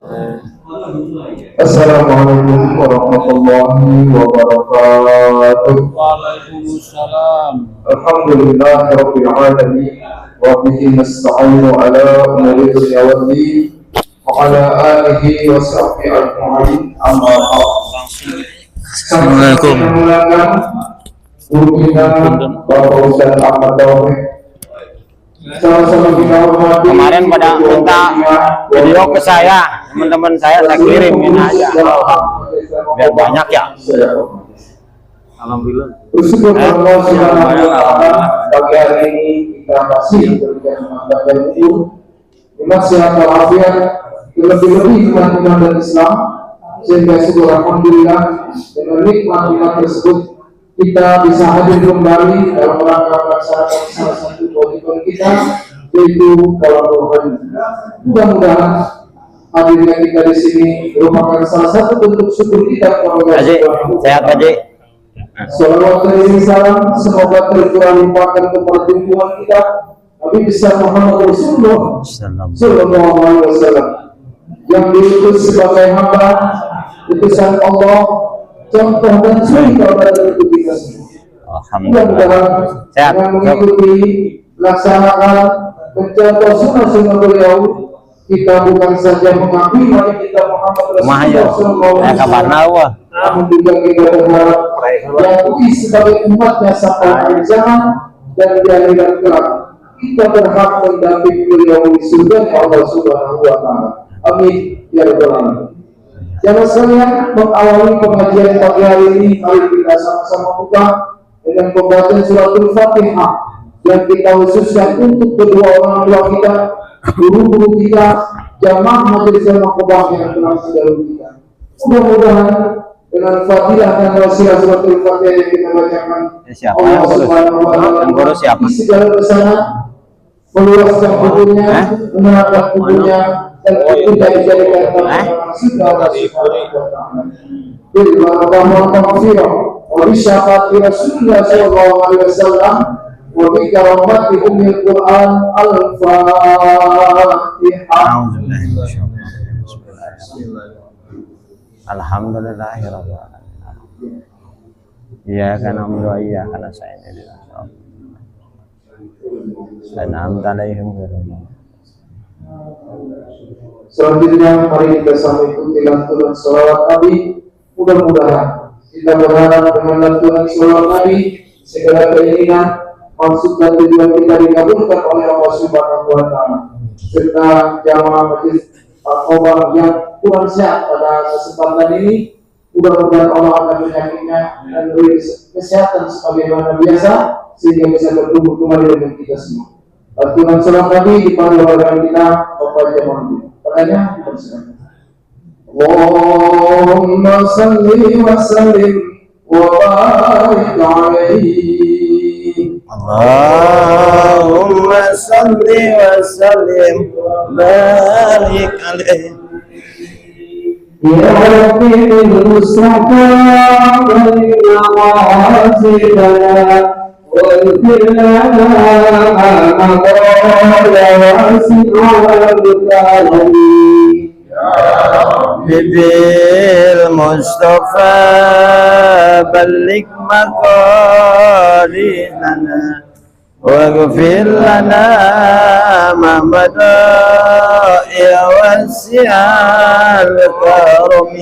Assalamualaikum warahmatullahi wabarakatuh. Waalaikumsalam. Alhamdulillahirabbil alamin wa bihi nasta'inu ala umuri dunya waddin wa ala alihi wa sahbihi ajma'in. Amma ba'd. Assalamualaikum. Guru kita Bapak Ustaz Ahmad Taufik. Sama-sama kita hormati. Kemarin pada minta video ke saya, teman-teman saya kirimin aja biar banyak ya. Alhamdulillah. Bersyukur Allah Subhanahu wa taala pagi hari ini kita masih diberikan semangat dan umur, sehat walafiat, lebih-lebih iman dan Islam, sehingga syukur alhamdulillah dengan nikmat tersebut kita bisa hadir kembali dalam rangka melaksanakan salah satu kewajiban kita, yaitu dalam Quran. Mudah-mudahan hadirnya kita di sini merupakan salah satu bentuk syukur kita kepada Allah Subhanahu wa taala. Salawat dan salam semoga tercurah limpahkan kepada junjungan kita Nabi besar Muhammad Rasulullah Sallallahu Alaihi Wasallam, yang diutus sebagai hamba utusan Allah, contoh dan suri kepada kita semua. Mudah-mudahan dengan mengikuti melaksanakan mencontoh sunnah beliau, kita bukan saja mengakui bahwa kita Muhammad Rasulullah Sallallahu Alaihi Wasallam, namun juga kita berharap diakui sebagai umatnya sampai akhir zaman, dan di akhirat kelak kita berhak mendampingi beliau di surga Allah Subhanahu wa taala. Amin ya rabbal alamin. Jamaah sekalian, mengawali pengajian pagi hari ini, mari kita sama-sama buka dengan pembacaan suratul Fatihah yang kita khususkan untuk kedua orang tua kita, guru-guru kita, jamaah majelis al-Qur'an yang telah mendahului kita. Mudah-mudahan dengan fadilah dan wasilah suratul Fatihah yang kita bacakan, Allah Subhanahu wa taala di segala kesana meluaskan bukunya, menerangkan bukunya, dan kita dijadikan segala sesuatu. Bismillahirrahmanirrahim. Wa bi syafaati Rasulullah sallallahu alaihi wasallam wa bi karamati ummil Qur'an al-Fatihah. Alhamdulillahirabbil alamin. Ya kana amru ya kana sa'in. An'amta alaihim ghairum. Selanjutnya mari kita sama ikuti lantunan sholawat Nabi. Mudah-mudahan kita berharap dengan lantunan sholawat Nabi segala keinginan, maksud dan tujuan kita dikabulkan oleh Allah Subhanahu wa taala, serta jamaah majelis al-Qur'an yang kurang sehat pada kesempatan ini. Mudah-mudahan Allah akan menyakitnya dan beri kesehatan sebagaimana biasa, sehingga bisa bertumbuh kembali dengan kita semua. Lantunan sholawat Nabi dipandu oleh kita Bapak Jamaah. Pertanyaan dipersilakan. Allahumma salli wa sallim wa barik alaihi. Allahumma salli wa sallim barik alaihi. Ya Rabbi bil Mustafa wal nawazilana واغفر لنا ما مضى واسع الكرم بالمصطفى بلغ مقاصدنا واغفر لنا ما مضى يا واسع الكرم.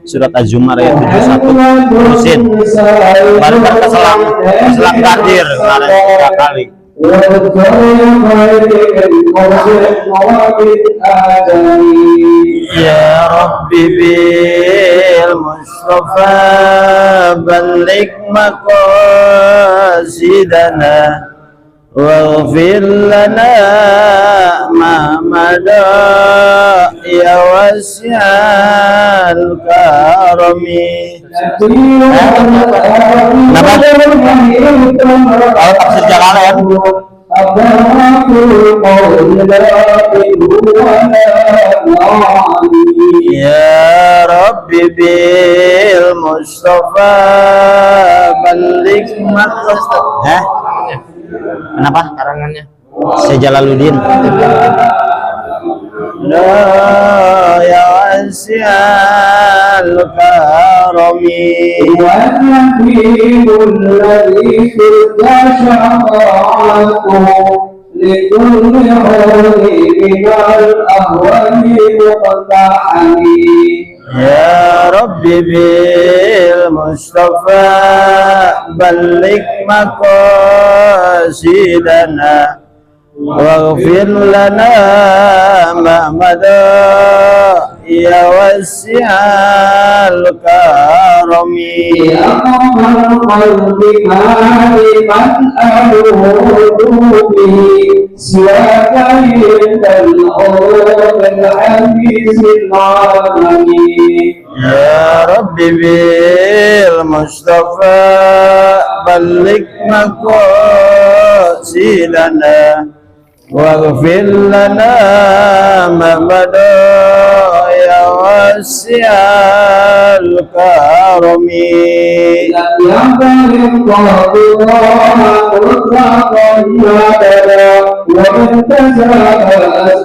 Surat Az-Zumar ayat 71. Terusin baru keselang takdir kemarin 3 kali. Ya Rabbi bil Mustafa balik maqasidana waghfir lana ma mada ya wasi'al karami. Kenapa? Kalau tafsir Jalalain Ya Rabbi bil Mustafa balik maqasidana. Kenapa? Karangannya Syekh Jalaluddin. La ya واسع الكرم والنبي الذي ترجى شفاعته لكل حولي من الأهوال مقتحم يا رب بالمصطفى بلغ مقاصدنا واغفر لنا ما مضى يا واسع الكرم يا قلب لمن أعوذ به سواك عند الأرض العزيز العالمين يا رب بالمصطفى بلغ مقاصدنا واغفر لنا ما مضى يا واسع الكرم لم يقل الله مطلقا أبدا ومن تزال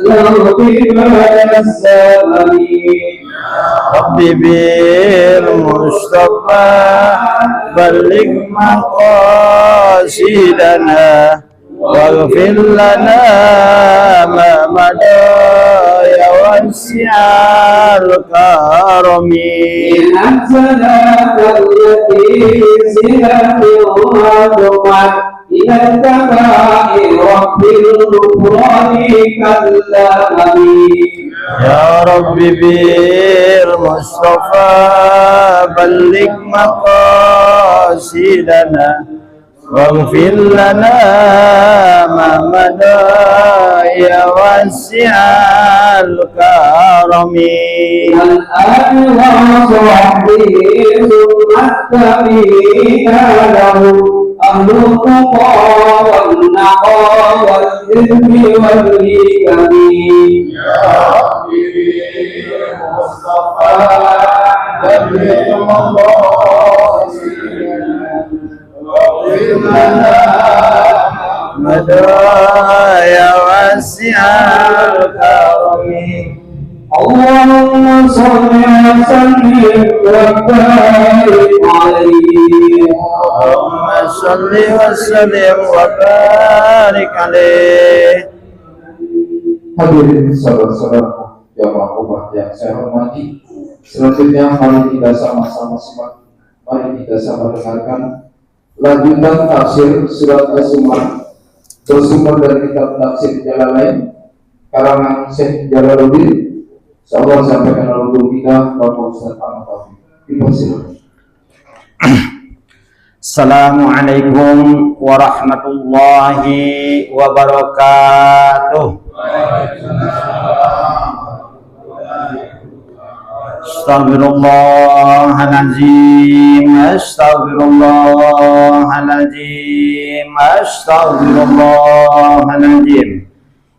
بما الزمن رب بالمصطفى بلغ مقاصدنا واغفر لنا ما مضى يا واسع الكرم الصلاة التي زلت وضمت إلى الكبائر وفي الغفران كالأمين يا رب بالمصطفى بلغ مقاصدنا واغفر لنا ما مضى يا واسع الكرم والآن وصحبه ثم التابعين له أهل التقى والنقى والإثم والحكم يا رب بالمصطفى بلغ مقاصدنا مدى يا واسع الكرم اللهم صل وسلم وبارك عليه اللهم صل وسلم وبارك عليه. Hadirin saudara-saudara jamaah umat yang saya hormati, selanjutnya mari kita sama-sama simak, mari kita sama dengarkan lanjutan tafsir surat Az-Zumar bersumber dari kitab tafsir Jalalain karangan Syekh Jalaluddin. Insyaallah sampaikan oleh guru kita Bapak Ustaz Ahmad Taufik. Dipersilakan. Assalamualaikum warahmatullahi wabarakatuh. Astaghfirullahaladzim, astaghfirullahaladzim, astaghfirullahaladzim.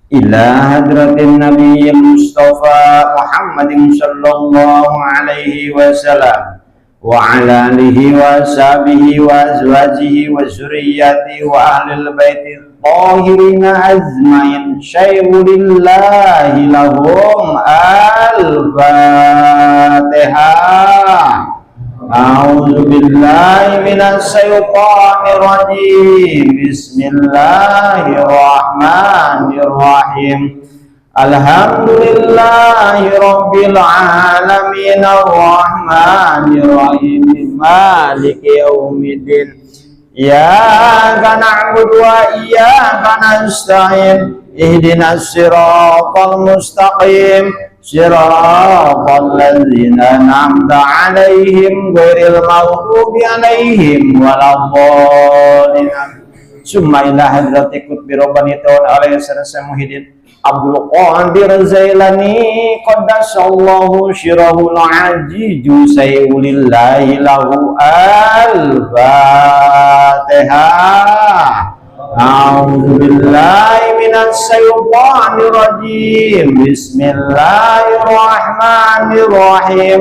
Ila hadratin Nabi Mustafa Muhammadin sallallahu alaihi wasallam wa ala alihi wa sahbihi wa azwajihi wa zurriyyati wa ahlil baiti tahirina azmain syai'ulillahi lahum al-fatihah. A'udzu billahi minasy syaithanir rajim. Bismillahirrahmanirrahim. Alhamdulillahi rabbil alamin arrahmanir rahim maliki yaumiddin. Iyyaka na'budu wa iyyaka nasta'in. Ihdinas siratal mustaqim. Siratal ladzina an'amta 'alaihim ghairil maghdubi 'alaihim waladdallin. Summa ila hadrati qutbi rabbani ta'ala alaihi sallallahu muhyiddin Abdul Qadir Zailani qaddasallahu syirahul ajiju sayyulillahi lahu al-fatihah. A'udzu billahi minasy syaithanir rajim. Bismillahirrahmanirrahim.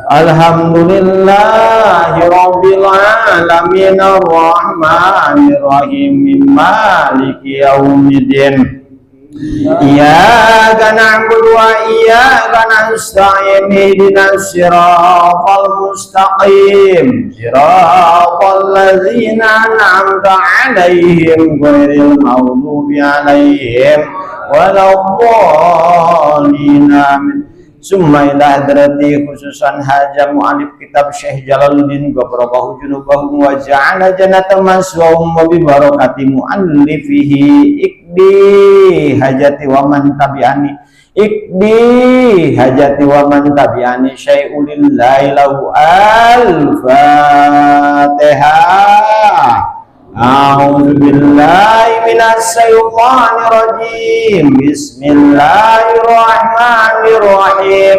Alhamdulillahi rabbil alamin arrahmanir rahim maliki yaumiddin. Iyyaka na'budu wa iyyaka nasta'in ihdinas siratal mustaqim siratal ladzina an'amta 'alaihim ghairil maghdubi 'alaihim waladdallin amin. Summa ila hadrati khususan haja mu'alif kitab Syekh Jalaluddin Ghafarallahu junubahum wa ja'ala jannata maswahum wa bi barakati mu'allifihi ikdi hajati wa man tabi'ani ikdi hajati wa man tabi'ani syai'ulillahi lahu al-Fatihah. A'udzu billahi minas syaitonir rajim. Bismillahirrahmanirrahim.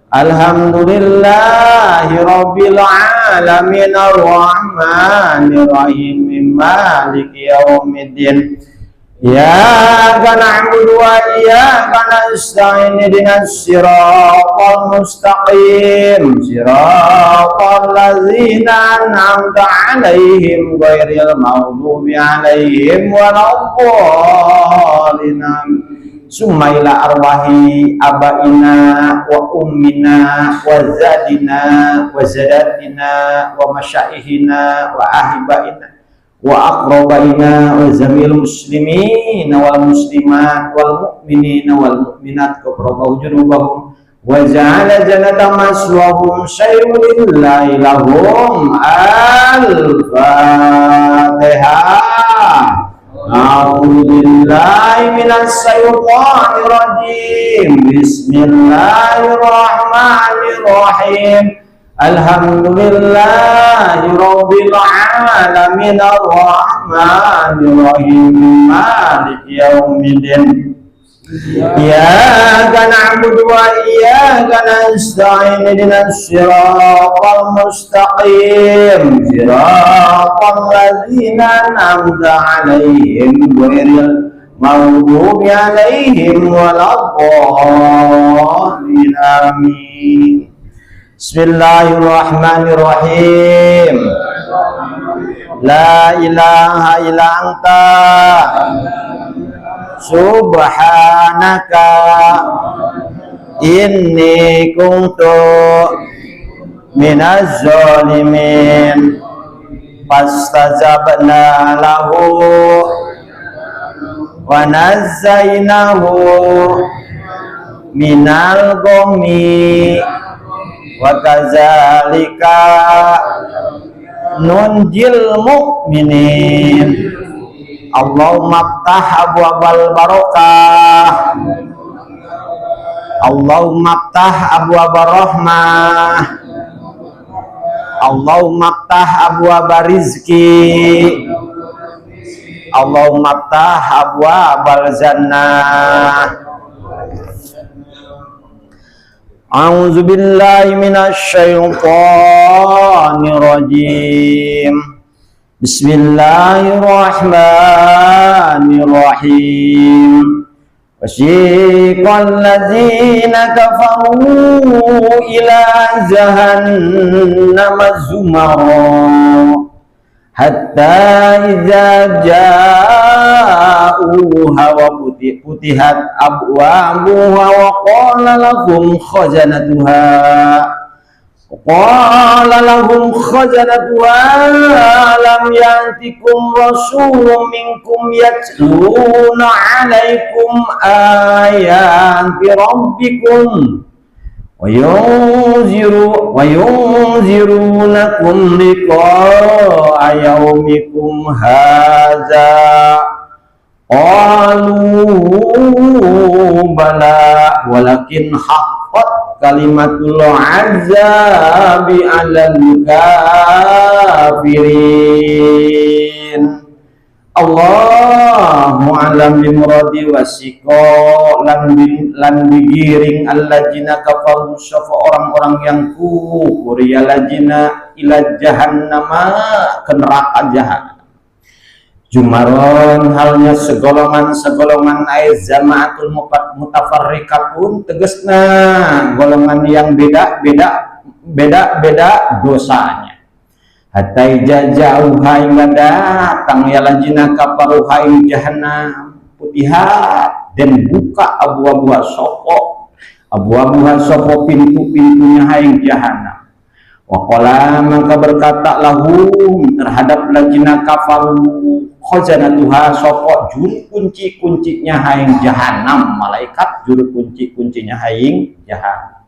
Alhamdulillahi rabbil alamin arrahmanir rahim maliki yaumiddin. Iyyaka na'budu wa iyyaka nasta'in ihdinas siratal mustaqim siratal ladzina an'amta 'alaihim ghairil maghdubi 'alaihim waladdallin. Summa ila arwahi abaina wa ummina wa zadina wa zadatina wa masyaihina wa ahibaina wa aqrabaina wa zamil muslimin wal muslimat wal mu'minina wal mu'minat qabrahum junubahum wa ja'ala jannata maswahum syai'ulillahi lahum al-Fatihah. A'udzu billahi minas syaitonir rajim. Bismillahirrahmanirrahim. Alhamdulillahi rabbil alamin arrahmanir rahim maliki yaumiddin. Iyyaka na'budu wa iyyaka nasta'in ihdinas siratal mustaqim siratal ladzina an'amta 'alaihim ghairil maghdubi 'alaihim waladdallin amin. Bismillahirrahmanirrahim. La ilaha illa anta subhanaka inni kuntu minaz zalimin. Fastajabna lahu wa nazzainahu minal ghammi wa kadzalika nunjil mu'minin. Allahumma ftah abwabal barakah, Allahumma ftah abwabar rahmah, Allahumma ftah abwabar rizki, Allahumma ftah abwabal jannah. A'udzu billahi minasy syaithanir rajim. Bismillahirrahmanirrahim. Wasiqal ladzina kafaru ila jahannam zumara hatta idza ja'uha wa putihat abwabuha wa qala lahum khazanatuha lam yantikum rasulun minkum yatluna 'alaikum ayati rabbikum wa yunzirunakum liqa'a yaumikum hadza. Qalu bala walakin haqqat kalimatul azabi 'alal kafirin. Allahu a'lam bimuradi wasiqa lan digiring alladzina kafaru syafa orang-orang yang kufur ya ladzina ila jahannama ke neraka jahannam. Jumaron halnya segolongan ay jamaatul mutafarriqatun tegasna golongan yang beda dosanya. Hatta jauha hingga datang ya lajina kafaru haing jahannam putihat dan buka abu-abuha sopo pintu-pintunya haing jahanam. Wa qala maka berkata lahum terhadap lajina kafaru khazanatuha sopo juru kunci-kuncinya haing jahanam, malaikat juru kunci-kuncinya haing jahanam.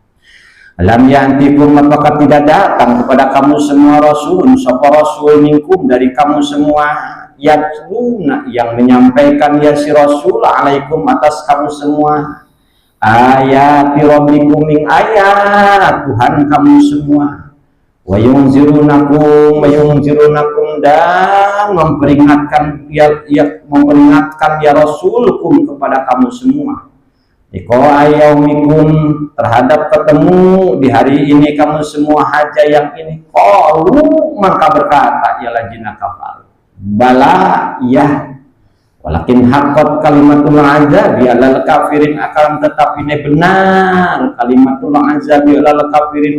Alam yantikum apakah tidak datang kepada kamu semua rasul sapa rasul minkum dari kamu semua yatluna yang menyampaikan ya si rasul alaikum atas kamu semua ayat rabbikum min ayat Tuhan kamu semua wa yunzirunakum dan memperingatkan ya rasulkum kepada kamu semua yaumikum terhadap ketemu di hari ini kamu semua haja yang ini qalu maka berkata ya lajina kafar bala ya walakin haqqat kalimatul azabi alal kafirin akan tetapi ini benar kalimatul azabi alal kafirin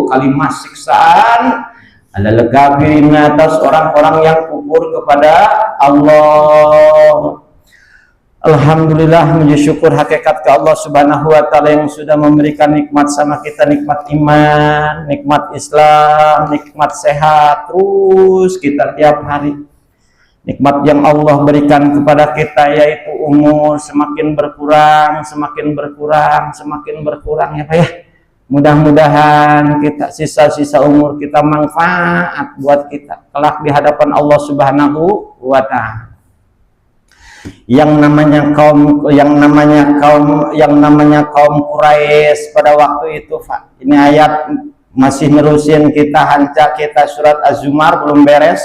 kalimat siksaan alal kafirin atas orang-orang yang kufur kepada Allah. Alhamdulillah, puji syukur hakikat ke Allah Subhanahu wa taala yang sudah memberikan nikmat sama kita, nikmat iman, nikmat Islam, nikmat sehat terus kita tiap hari. Nikmat yang Allah berikan kepada kita yaitu umur semakin berkurang ya Pak ya. Mudah-mudahan kita sisa-sisa umur kita manfaat buat kita kelak di hadapan Allah Subhanahu wa taala. Yang namanya kaum Quraisy pada waktu itu, Pak. Ini ayat masih nerusin kita hanca kita surat Az-Zumar belum beres.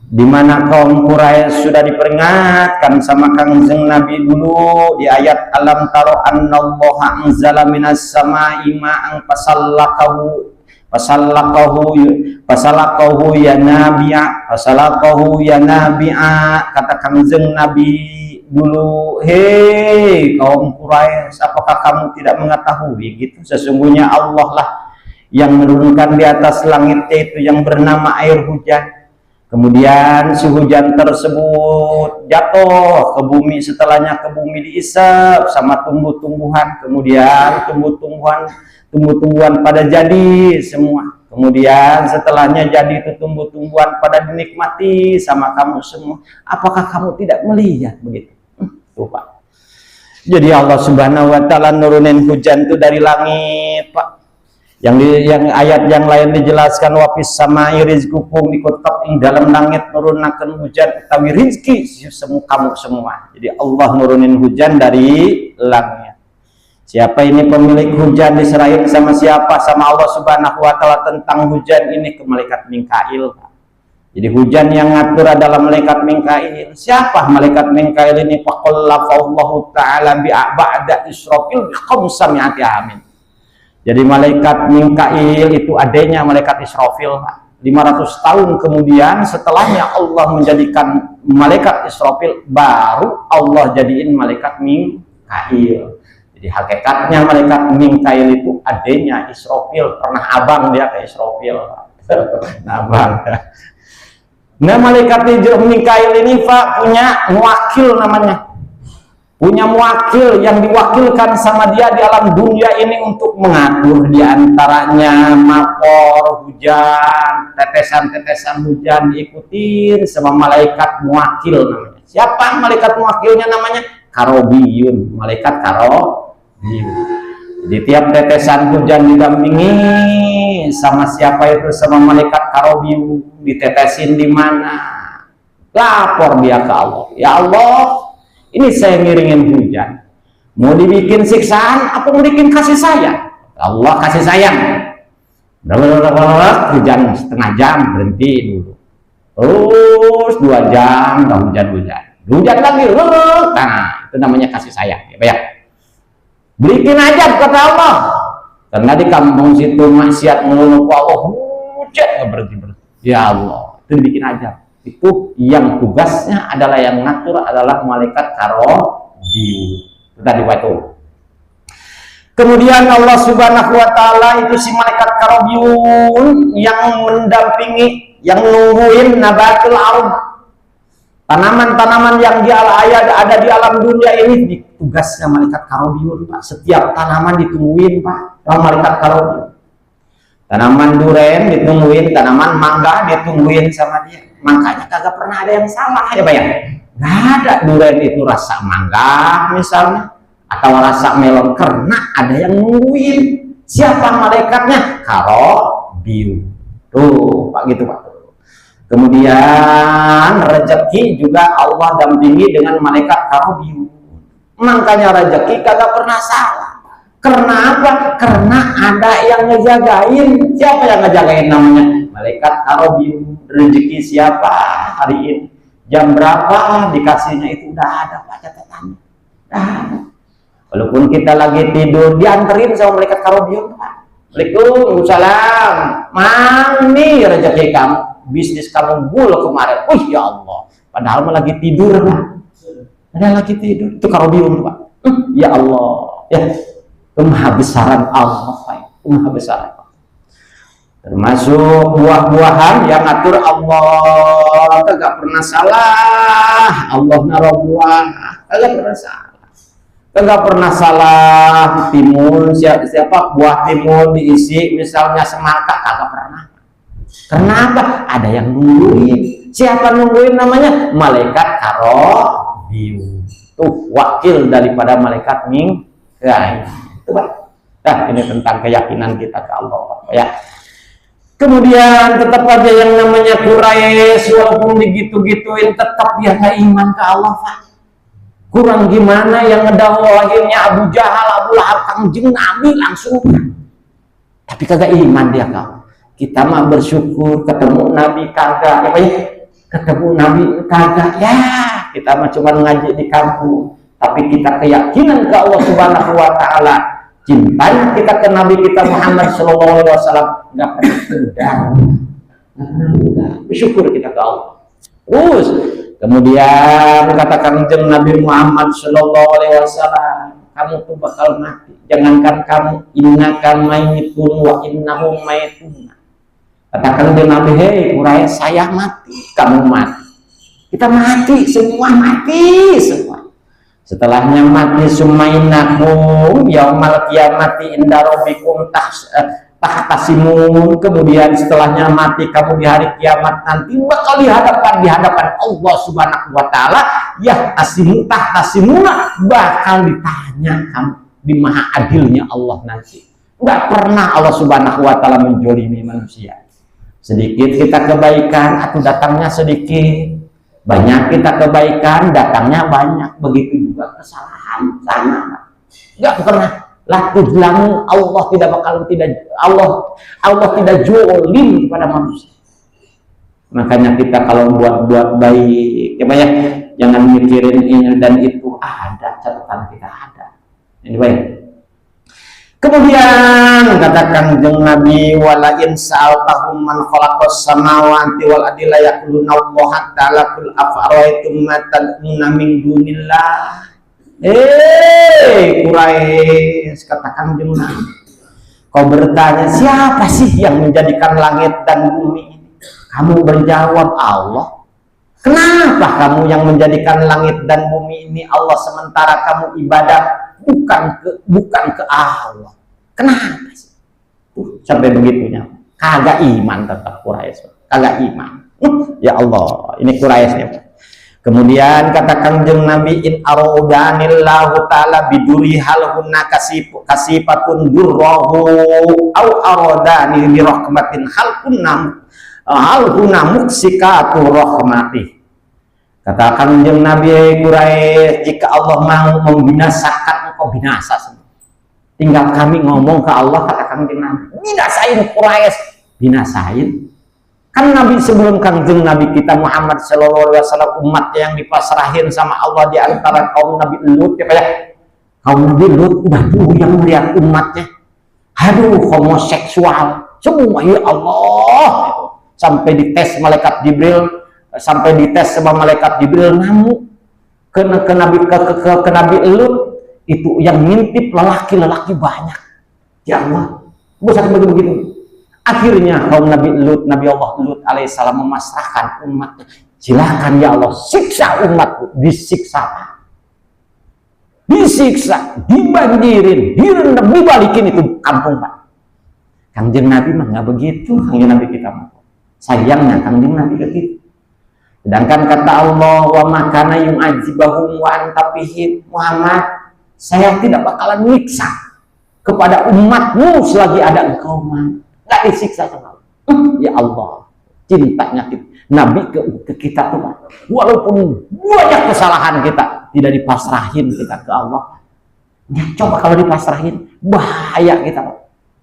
Di mana kaum Quraisy sudah diperingatkan sama Kangjeng Nabi dulu di ayat alam taro annallaha anzala minas samaa'i ma'an fasalakahu ya nabi'a kata Kangjeng Nabi dulu, hei kaum Quraisy, apakah kamu tidak mengetahui gitu sesungguhnya Allah lah yang menurunkan di atas langit itu yang bernama air hujan. Kemudian si hujan tersebut jatuh ke bumi, setelahnya ke bumi diisap sama tumbuh-tumbuhan, kemudian tumbuh-tumbuhan pada jadi semua. Kemudian setelahnya jadi itu tumbuh-tumbuhan pada dinikmati sama kamu semua. Apakah kamu tidak melihat begitu? Tuh Pak. Jadi Allah Subhanahu wa taala nurunin hujan itu dari langit, Pak. Yang ayat yang lain dijelaskan wapis sama rizqukum ikutap ing dalam langit nurunaken hujan utawi rizki kamu semua. Jadi Allah nurunin hujan dari langit. Siapa ini pemilik hujan diserahin sama siapa? Sama Allah Subhanahu wa taala tentang hujan ini ke malaikat Mikail. Jadi hujan yang ngatur adalah malaikat Mikail. Siapa malaikat Mikail ini? Faqallafallahu ta'ala ba'da Israfil bi 500 amin. Jadi malaikat Mikail itu adanya malaikat Israfil. 500 tahun kemudian setelahnya Allah menjadikan malaikat Israfil, baru Allah jadiin malaikat Mikail. Jadi hakikatnya malaikat Mikail itu adanya Israfil, pernah abang dia ke Israfil. Nah, abang. Nah, malaikat Mikail ini Pak punya wakil namanya. Punya muwakil yang diwakilkan sama dia di alam dunia ini untuk mengatur diantaranya mapor hujan, tetesan-tetesan hujan diikutin sama malaikat muwakil namanya. Siapa malaikat muwakilnya namanya? Karobiyun, malaikat Karobiyun. Jadi tiap tetesan hujan didampingi sama siapa itu? Sama malaikat Karobiyun. Ditetesin di mana? Lapor dia ke Allah. Ya Allah, ini saya ngiringin hujan, mau dibikin siksaan apa mau dibikin kasih sayang? Allah kasih sayang. Hujan setengah jam berhenti dulu, terus 2 jam nggak hujan lagi, nah itu namanya kasih sayang ya. Bikin aja kata Allah, karena di kampung situ maksiat melulu Allah, hujan nggak berhenti. Ya Allah, itu dibikin aja. Itu yang tugasnya adalah yang ngatur adalah malaikat Karobiyun. Itu tadi waktu. Kemudian Allah Subhanahu wa taala itu si malaikat Karobiyun yang mendampingi, yang nungguin nabatul ard. Tanaman-tanaman yang ada di alam dunia ini tugasnya malaikat karobiyun, Pak. Setiap tanaman ditungguin, Pak, sama malaikat karobiyun. Tanaman duren ditungguin, tanaman mangga ditungguin sama dia. Makanya kagak pernah ada yang salah ya, Pak ya. Nggak ada duren itu rasa mangga misalnya, atau rasa melon, karena ada yang nungguin. Siapa malaikatnya? Karobiyun. Tuh, Pak, gitu, Pak. Kemudian rezeki juga Allah dampingi dengan malaikat karobiyun. Makanya rezeki kagak pernah salah. Karena apa? Karena ada yang ngejagain. Siapa yang ngejagain namanya? Malaikat karobiyun. Rezeki siapa hari ini? Jam berapa dikasihnya itu udah ada, Pak, catatannya. Walaupun kita lagi tidur, dianterin sama malaikat karobiyun, Pak. Waalaikumsalam. Mang nih rezeki kamu. Bisnis kamu bul kemarin. Oh ya Allah, padahal malah lagi tidur, Pak. Padahal lagi tidur. Itu karobiyun, Pak. Ya Allah, ya. Kemahabesaran Allah, Pak. Kemahabesaran Allah. Termasuk buah-buahan yang ngatur Allah, kagak pernah salah. Allah naruh buah, kagak pernah salah. Kagak pernah salah. Timun, siapa buah timun diisi misalnya semangka, kagak pernah. Kenapa? Ada yang nungguin. Siapa nungguin namanya? Malaikat karobiyun. Tuh wakil daripada malaikat Mikail. Itu, Pak. Nah, ini tentang keyakinan kita ke Allah, ya. Kemudian tetap aja yang namanya Quraisy, walaupun digitu-gituin tetap dia nggak iman ke Allah, Pak. Kurang gimana yang ngedawahinnya Abu Jahal, Abu Lahab, kangjeng Nabi langsung. Tapi kagak iman dia ke Allah. Kita mah bersyukur ketemu Nabi kagak, ya, ketemu Nabi kagak, ya kita mah cuma ngaji di kampung, tapi kita keyakinan ke Allah Subhanahu Wa Taala, cintanya kita ke Nabi kita Muhammad Sallallahu Alaihi Wasallam nggak pernah sudah, bersyukur kita ke Allah. Terus kemudian katakan jeng Nabi Muhammad Sallallahu Alaihi Wasallam, kamu tuh bakal mati, jangankan kamu, innaka mayyitun wa innahum mayyitun. Katakan dia Nabi, hei Quraisy, saya mati, kamu mati, kita mati, semua mati semua. Setelahnya mati sumainakum yaumal qiyamati inda rabbikum tahtasimun. Kemudian setelahnya mati kamu di hari kiamat nanti bakal di hadapan Allah Subhanahu Wa Taala, ya tahtasimuna, bakal ditanya kamu di maha adilnya Allah nanti. Nggak pernah Allah Subhanahu Wa Taala menjolimi manusia. Sedikit kita kebaikan atau datangnya sedikit, banyak kita kebaikan datangnya banyak, begitu juga kesalahan sama. Nggak pernah latudlamu, Allah tidak jolim kepada manusia. Makanya kita kalau buat baik, ya banyak, jangan mikirin ini dan itu, ada catatan kita ada. Ini baik. Kemudian katakan jeung Nabi, walain sa'altahum man khalaqas samawati wal ardi la yaquluna Allah ta'ala kul afara'aytum ma tad'una min dunillah. Quraisy, katakan jeung Nabi, kau bertanya siapa sih yang menjadikan langit dan bumi ini? Kamu berjawab Allah. Kenapa kamu yang menjadikan langit dan bumi ini Allah, sementara kamu ibadah bukan ke Allah? Kenapa sih? Sampai begitunya, kagak iman tetap Quraisy, kagak iman. Ya Allah, ini Quraisy ya. Kemudian katakan jeung Nabi, in arodanillahu ta'ala biduri hal hunna kasifatun durrahu au arodani bi rahmatin hal hunna muksikatu rahmati. Katakan jeung Nabi Quraisy, jika Allah mau membinasakan engkau binasa semua. Tinggal kami ngomong ke Allah, katakan jeung Nabi, binasain Quraisy, binasain. Kan Nabi sebelum kanjeng Nabi kita Muhammad Sallallahu Alaihi Wasallam, umat yang dipasrahin sama Allah di antara kaum Nabi Lut, ya kayak kaum Nabi Lut udah tuh yang melihat umatnya, aduh homoseksual semua, ya Allah, sampai dites malaikat Jibril, sampai dites sama malaikat Jibril, namun ke Nabi Lut itu yang ngintip lelaki banyak, ya Allah, bosan begitu. Akhirnya kaum Nabi Lut, Nabi Allah Lut alaihissalam memasrahkan umatnya, Silakan ya Allah, siksa umatku. Disiksa, disiksa, dibanjirin, direndam, dibalikin itu kampung Pak. Kangjeng Nabi mah nggak begitu. Kangjeng Nabi kita mah sayangnya kangjeng Nabi begitu. Sedangkan kata Allah, wa makana yu'adzibahum wa anta fihim, Muhammad, saya tidak bakalan nyiksa kepada umatmu selagi ada engkau mah. Nggak disiksa sama Allah. Ya Allah, cintanya Nabi ke kita tuh, walaupun banyak kesalahan kita, tidak dipasrahin kita ke Allah. Ya, coba kalau dipasrahin, bahaya kita.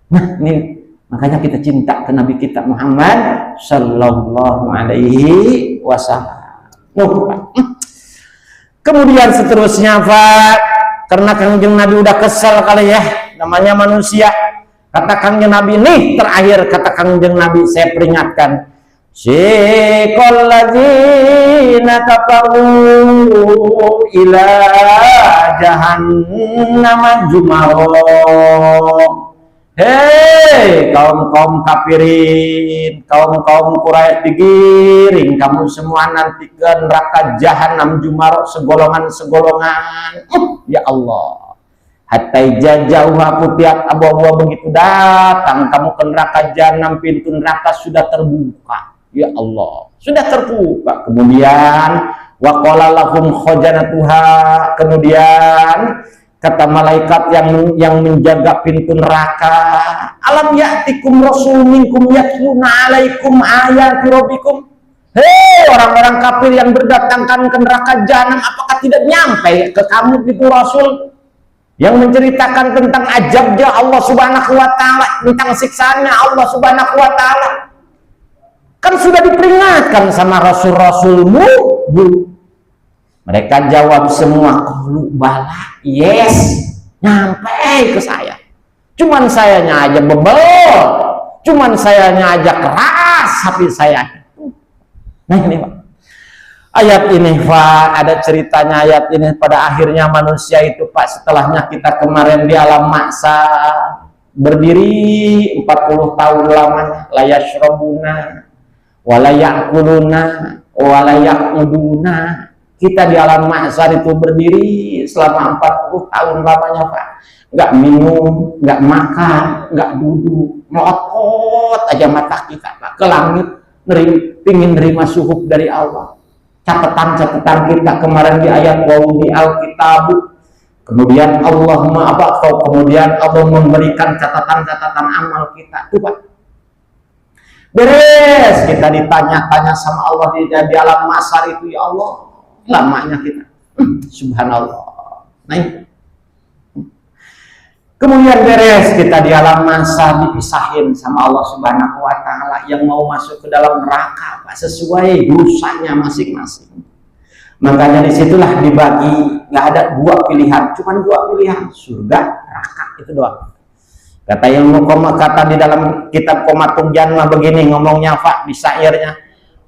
Nah, ini makanya kita cinta ke Nabi kita Muhammad Sallallahu Alaihi Wasallam. Kemudian seterusnya, Pak, karena Kangjeng Nabi udah kesel kali ya, namanya manusia. Kata Kangjeng Nabi, nih terakhir kata Kangjeng Nabi, saya peringatkan. Siqal ladzina kafaru ila jahannam jumaro. Hei kaum-kaum kafirin, kaum-kaum Quraisy digiring, kamu semua nanti ke neraka jahanam jumaro, segolongan-segolongan. Ya Allah, hatta jauh putiat abu-abu begitu datang kamu ke neraka jahanam, pintu neraka sudah terbuka. Ya Allah, sudah terbuka. Kemudian waqala lahum khajanatuha, kemudian kata malaikat yang menjaga pintu neraka, alam ya'tikum rasul minkum yatluna alaikum ayati rabbikum. Hei orang-orang kafir yang berdatangkan ke neraka jahanam, apakah tidak nyampe ke kamu itu rasul yang menceritakan tentang ajabnya Allah Subhanahu wa taala, tentang siksaannya Allah Subhanahu wa taala? Kan sudah diperingatkan sama rasul-rasulmu, Bu. Mereka jawab semua, qalu bala, yes, nyampe ke saya. Cuman sayanya aja bebel, cuman sayanya aja keras hati saya. Nah ini Pak, ayat ini Pak, ada ceritanya ayat ini. Pada akhirnya manusia itu Pak, setelahnya kita kemarin di alam maksa berdiri 40 tahun lamanya, la yashrabuna wala ya'kuluna wala ya'uduna. Kita di alam mahsyar itu berdiri selama 40 tahun lamanya Pak, nggak minum, nggak makan, nggak duduk, melotot aja mata kita Pak ke langit, pingin nerima suhuf dari Allah. Catatan-catatan kita kemarin di ayat wawudi alkitab, kemudian kemudian Allah memberikan catatan-catatan amal kita tuh Pak. Beres kita ditanya-tanya sama Allah di alam mahsyar itu, ya Allah, lamanya kita. Subhanallah. Nah, kemudian beres kita di alam mahsyar dipisahin sama Allah Subhanahu wa taala, yang mau masuk ke dalam neraka Pak sesuai dosanya masing-masing. Makanya disitulah dibagi, nggak ada dua pilihan, cuma dua pilihan, surga, neraka, itu doang. Kata ilmu kata di dalam kitab Qomatul Jannah begini ngomongnya Pak di syairnya,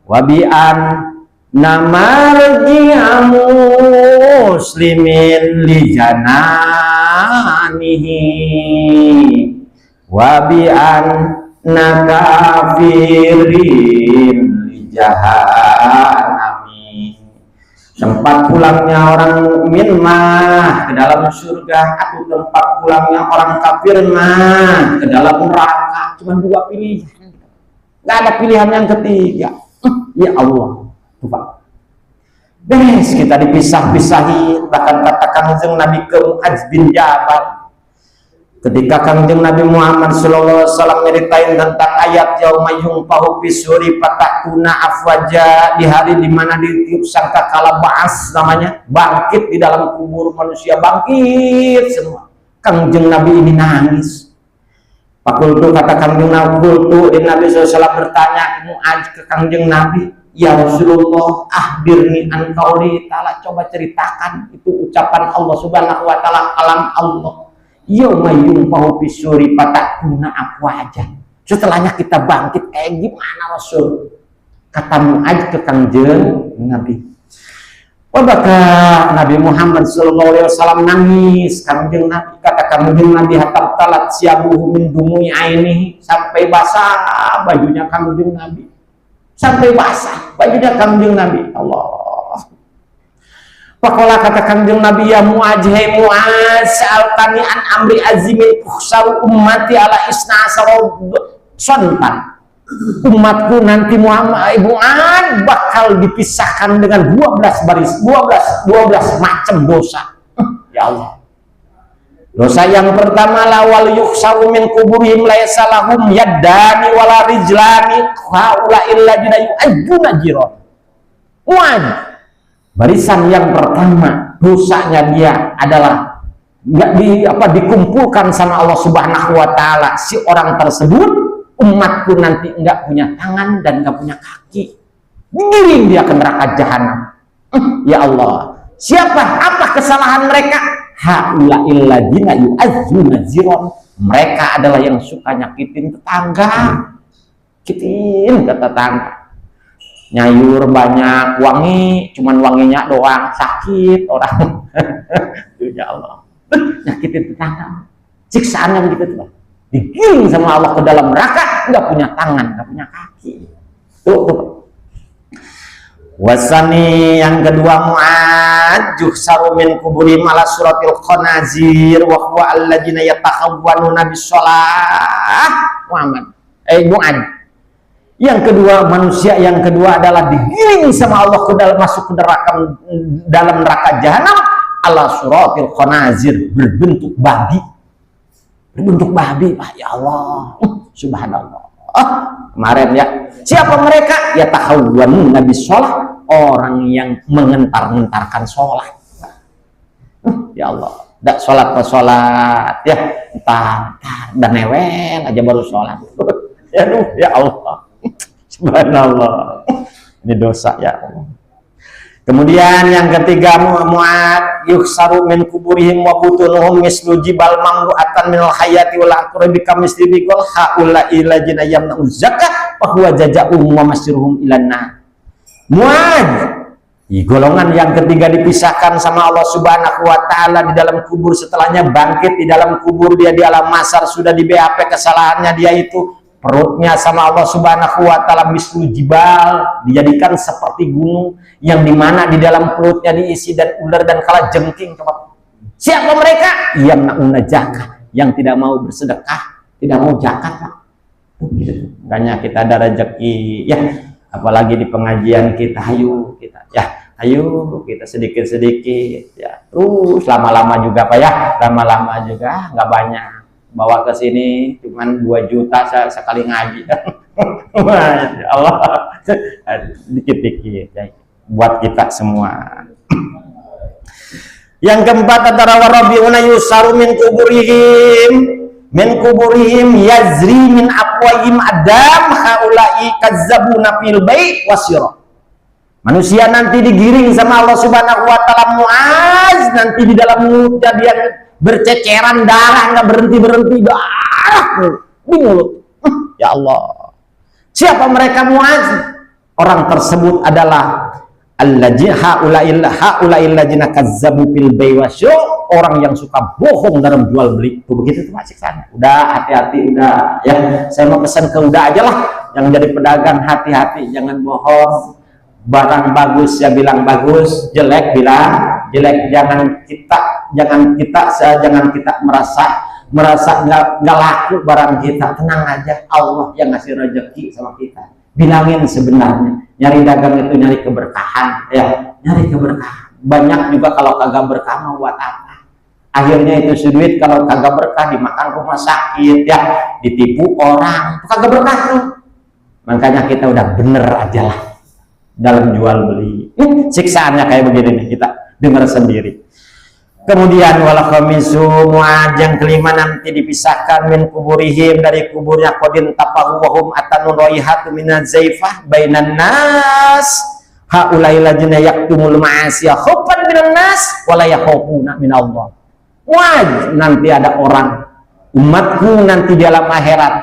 wabi'an namarji'a muslimin li jananihi wabi'an nakafirin li jahannami. Tempat pulangnya orang mukmin mah ke dalam surga, atau tempat pulangnya orang kafir mah ke dalam neraka. Cuma dua pilihan, nggak ada pilihan yang ketiga. Ya Allah, tuh Pak, beres kita dipisah-pisahin. Bahkan kata Kangjeng Nabi ke Mu'adz bin Jabal, ketika Kangjeng Nabi Muhammad sallallahu alaihi wasallam nyeritain tentang ayat yauma yunfahu fisuri fatakuna afwaja, di hari dimana ditiup sangkakala ba'as, namanya bangkit di dalam kubur, manusia bangkit semua. Kangjeng Nabi ini nangis. Fakultu, kata Kangjeng Nabi, Nabi SAW bertanya Mu'adz ke Kangjeng Nabi, ya Rasulullah, ahbirni an qauli ta'ala, coba ceritakan itu ucapan Allah Subhanahu wa taala, kalam Allah, yauma yunfahu fisuri fatakuna afwaja. Setelahnya kita bangkit kayak gimana Rasul? Kata Mu'adz ke Kangjeng Nabi. Wabaka Nabi Muhammad SAW nangis. Kangjeng Nabi, kata Kangjeng Nabi, hatab talat siabuhu min dumui aini, sampai basah bajunya Kangjeng Nabi, sampai basah. Baginda Kangjeng Nabi, Allah. Pakola kata Kangjeng Nabi, ya Mu'adz, hei Mu'adz, sa'altani an amri azimin tuhsaru ummati ala isna asara sontan. Umatku nanti Muhammad Mu'adz bakal dipisahkan dengan 12 baris, 12 macam dosa. Ya Allah. Dosa yang pertama, lawal yukhsaru min kuburihim laisa lahum yaddani wala rijlani haula illa yu'ajjuna jiran. Barisan yang pertama, dosanya dia adalah dikumpulkan sama Allah Subhanahu wa taala. Si orang tersebut, umatku nanti enggak punya tangan dan enggak punya kaki. Digiring dia ke neraka jahanam. Ya Allah. Siapa? Apa kesalahan mereka? Haula illadzina yu'adzuna ziron. Mereka adalah yang suka nyakitin tetangga. Kitin ke tetangga. Nyayur banyak wangi, cuman wanginya doang, sakit orang. Ya Allah. Nyakitin tetangga. Siksaannya begitu tuh. Digiring sama Allah ke dalam neraka, enggak punya tangan, enggak punya kaki. Tuh. Wasani yang kedua, Mu'adz yuhsaru min kuburi ala suratil khanazir wa huwa alladzina yatakhawwanuna bisolah. Muhammad Mu'adz. Yang kedua, manusia yang kedua adalah digiring sama Allah ke dalam, masuk ke neraka, dalam neraka jahanam ala suratil khanazir, berbentuk babi. Berbentuk babi, ya Allah. Subhanallah. Kemarin ya, siapa mereka? Ya tahawwan nabi sholat, orang yang mengentar-ngentarkan sholat. Ya Allah, tidak sholat ke sholat ya, entah dan newel aja baru sholat. Ya Allah, subhanallah, ini dosa ya Allah. Kemudian yang ketiga, Mu'adz yukhsaru min kuburihim wa butunuhum mislu jibal mamlu'atan minal hayati wal aqrabi kamisli biqul haula ilajina yamna'u zakah wa huwa jaza'uhum wa masyiruhum ilan nar. Mu'adz, golongan yang ketiga dipisahkan sama Allah Subhanahu wa taala di dalam kubur, setelahnya bangkit di dalam kubur, dia di alam mahsyar sudah di BAP kesalahannya dia itu, perutnya sama Allah Subhanahu wa taala mislu jibal, dijadikan seperti gunung yang dimana di dalam perutnya diisi dan ular dan kala jengking. Coba siapa mereka? Yang nauna zakah, yang tidak mau bersedekah, tidak mau zakat, Pak. Makanya kita ada rezeki ya, apalagi di pengajian kita, ayo kita sedikit-sedikit ya, terus lama-lama juga Pak ya, lama-lama juga nggak banyak. Bawa ke sini cuman 2 juta sekali ngaji. Ya Allah, dikit-dikit ya, buat kita semua. Yang keempat, antara warabiuna yusaru min kuburihim yazri min aqwayim adam haula'i kazzabuna fil bai' wasyira. Manusia nanti digiring sama Allah Subhanahu wa taala, Mu'adz, nanti di dalam mulutnya dia berceceran darah, nggak berhenti darah di mulut. Ya Allah, siapa mereka Mu'adz? Orang tersebut adalah haula'illadzina kazzabu bil bai' wasyira, orang yang suka bohong dalam jual beli. Tuh begitu tuh masih sana. Udah hati-hati, udah ya. Saya mau pesan ke udah aja lah, yang jadi pedagang hati-hati, jangan bohong. Barang bagus ya bilang bagus, jelek bilang jelek. Jangan kita merasa nggak laku barang kita. Tenang aja, Allah yang ngasih rezeki sama kita. Bilangin sebenarnya, nyari dagang itu nyari keberkahan ya, nyari keberkahan. Banyak juga kalau kagak berkah mau buat apa? Akhirnya itu duit kalau kagak berkah dimakan rumah sakit ya, ditipu orang, kagak berkah tuh. Makanya kita udah bener aja lah dalam jual beli. Siksaannya kayak begini nih, kita dengar sendiri. Kemudian wala khamisu, Mu'adz yang kelima nanti dipisahkan min kuburihim, dari kuburnya, qadin tapahu wa hum atanun raihatu minaz zaifah bainan nas haulai ladzina yaktumul ma'asiya khaufan minan nas wala yakhafuna minallah. Mu'adz, nanti ada orang umatku nanti di alam akhirat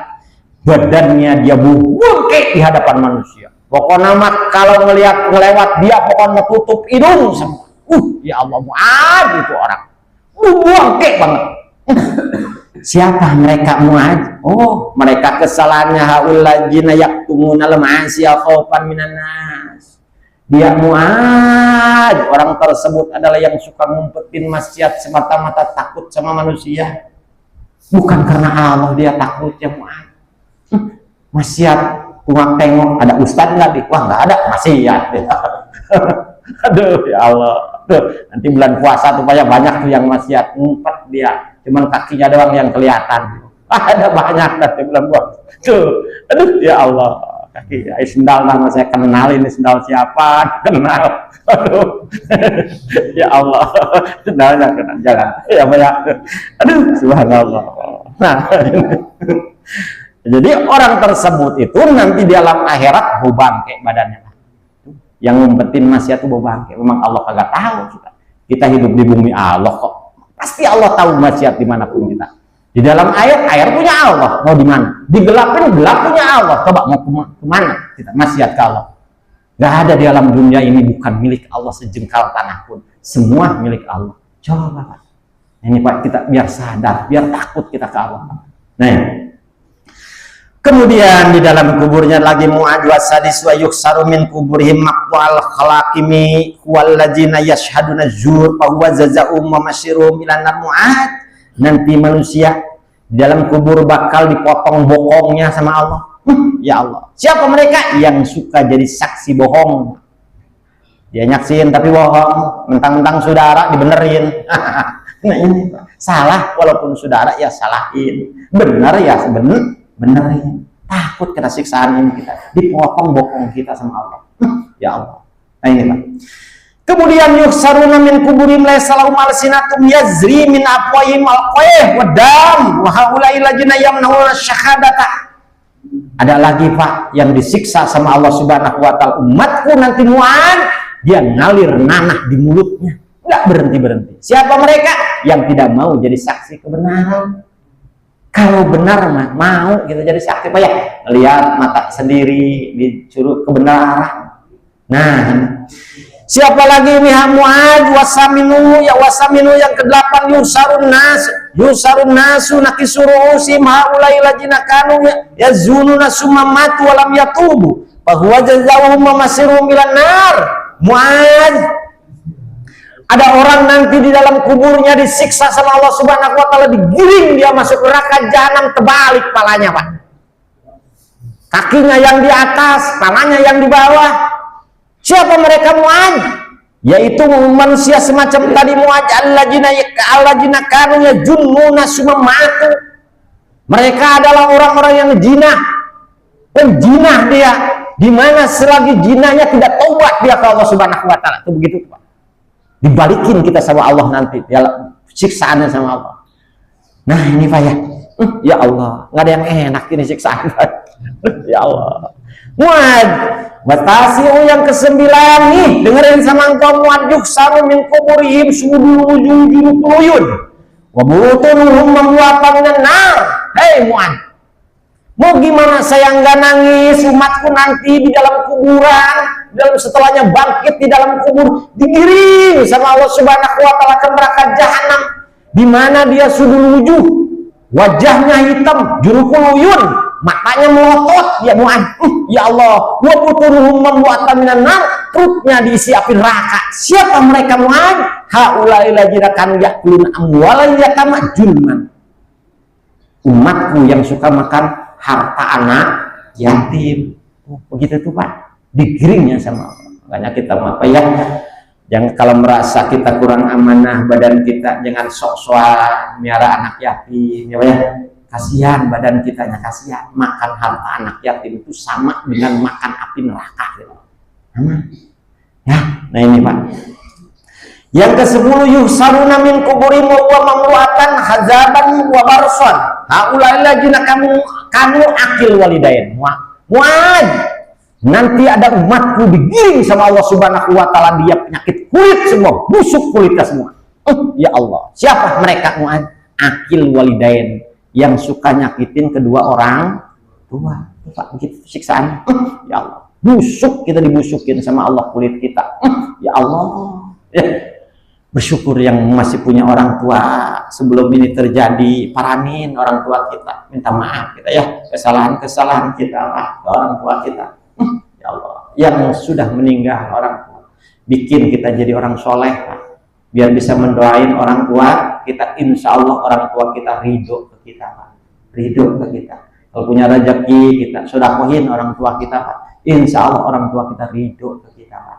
badannya dia bungkek di hadapan manusia. Pokoknya mah kalau ngelewat dia pokoknya tutup hidung semua. Ya Allah, Mu'adz itu orang bungkek banget. Siapa mereka Mu'adz? Oh, mereka kesalahannya hauladzina yaktumunal ma'asiya khaufan minan nas. Dia Mu'adz, orang tersebut adalah yang suka ngumpetin maksiat semata-mata takut sama manusia. Bukan karena Allah dia takut ya Mu'adz. Maksiat, tengok ada ustadz nggak di? Wah nggak ada, maksiat. Aduh ya Allah. Tuh, nanti bulan puasa tuh banyak tuh yang maksiat, ngumpet dia. Cuman kakinya doang yang kelihatan. Ada banyak nanti bulan puasa. Tuh, aduh ya Allah. Kaki sendal nama saya kenal, ini sendal siapa? Kenal. Aduh. Ya Allah. Sendalnya kenal, jangan. Ya banyak. Aduh, subhanallah. Nah, jadi orang tersebut itu nanti di alam akhirat bau bangke badannya. Yang ngumpetin maksiat itu bau bangke. Memang Allah kagak tahu kita. Kita hidup di bumi Allah kok. Pasti Allah tahu maksiat dimanapun kita. Di dalam air punya Allah. Mau di mana? Digelapin, gelap punya Allah. Coba mau kemana kita maksiat ke Allah? Gak ada di alam dunia ini bukan milik Allah sejengkal tanah pun. Semua milik Allah. Coba Pak. Ini Pak, kita biar sadar, biar takut kita ke Allah. Nah, kemudian di dalam kuburnya lagi Mu'adz wasadis wa yuksaru min kuburihim maqwal khalaqimi walladzina yashhaduna zur fa huwa jazaa'um wa masyirum ila nar. Mu'adz, nanti manusia di dalam kubur bakal dipotong bokongnya sama Allah. Ya Allah, siapa mereka yang suka jadi saksi bohong? Dia nyaksin tapi bohong, mentang-mentang saudara dibenerin. Nah ini salah, walaupun saudara ya salahin, benar ya benerin. Takut kena siksaan ini kita, dipotong bokong kita sama Allah. Ya Allah. Nah ini Pak. Kemudian yuksaruna min kuburim laysa lahum alsinatum yazri min afwahim alqaih wadam wa haula'i lajina yamna'una syahadata. Ada lagi Pak yang disiksa sama Allah Subhanahu wa taala, umatku nanti Mu'adz, dia ngalir nanah di mulutnya, enggak berhenti-berhenti. Siapa mereka? Yang tidak mau jadi saksi kebenaran. Kalau benar mah mau kita jadi saksi Pak ya, lihat mata sendiri disuruh kebenaran. Nah, siapa lagi ini Mu'adz wasaminu yang ke-8 yusarun nasu nakisuru usim haulai lajina kanu yazununa summa matu walam yatubu bahwa jazaohum mamasirum milan nar. Mu'adz, ada orang nanti di dalam kuburnya disiksa sama Allah Subhanahu wa taala, digiring dia masuk neraka jahanam, terbalik palanya Pak. Kakinya yang di atas, palanya yang di bawah. Siapa mereka Mu'adz? Yaitu manusia semacam tadi Mu'adz, alladzina kanu yajunnuna summa matu. Mereka adalah orang-orang yang jinah, penjinah dia, di mana selagi jinahnya tidak taubat dia ke Allah Subhanahu wa taala. Itu begitu Pak. Dibalikin kita sama Allah nanti, dalam siksaannya sama Allah. Nah ini Pak ya, ya Allah, nggak ada yang enak ini siksaan. Ya Allah. Mu'adz, batasiu yang ke-9 nih, dengerin sama engkau Mu'adz, yuksaru min kuburihim sudul wujuhihim quluyun wa butunuhum mamluatan minan nar. Hei Mu'adz, mau gimana saya nggak nangis umatku nanti di dalam kuburan, dalam setelahnya bangkit di dalam kubur, digiring sama Allah Subhanahu wa taala ke neraka jahanam, di mana dia sudul wujuh, wajahnya hitam, jurukul uyun, matanya melotot. Ya Mu'adz, ya Allah, wa butunuhum mamluatan minan nar, perutnya diisi api neraka. Siapa mereka Mu'adz? Haula'i ladzina kanu ya'kuluna amwalal yatama zulman. Umatku yang suka makan harta anak yatim. Begitu tuh Pak, digiringnya sama Allah. Makanya kita apa ya, jangan kalau merasa kita kurang amanah badan kita, jangan sok-sokan miara anak yatim ya. Kasihan badan kitanya, kasihan. Makan harta anak yatim itu sama dengan makan api neraka gitu. Ya, nah ini Pak. Yang ke-10 yuhsaruna min kuburihim wa mamluatan hazaban wa barsan. Haulai ladzina kanu akil walidain. Mu'adz, nanti ada umatku digiring sama Allah Subhanahu wa taala, dia penyakit kulit semua, busuk kulitnya semua. Ya Allah, siapa mereka Mu'adz? Akil walidain, yang suka nyakitin kedua orang tua. Pak, begitu siksaan. Ya Allah, busuk kita dibusukin sama Allah kulit kita. Ya Allah. Ya. Bersyukur yang masih punya orang tua sebelum ini terjadi, paranin orang tua kita, minta maaf kita ya, kesalahan-kesalahan kita ke orang tua kita. Ya Allah, yang sudah meninggal, orang tua. Bikin kita jadi orang soleh, Pak. Biar bisa mendoain orang tua kita, insya Allah orang tua kita ridho ke kita, Pak. Ridho ke kita. Kalau punya rezeki kita sodakohin orang tua kita, Pak. Insya Allah orang tua kita ridho ke kita, Pak.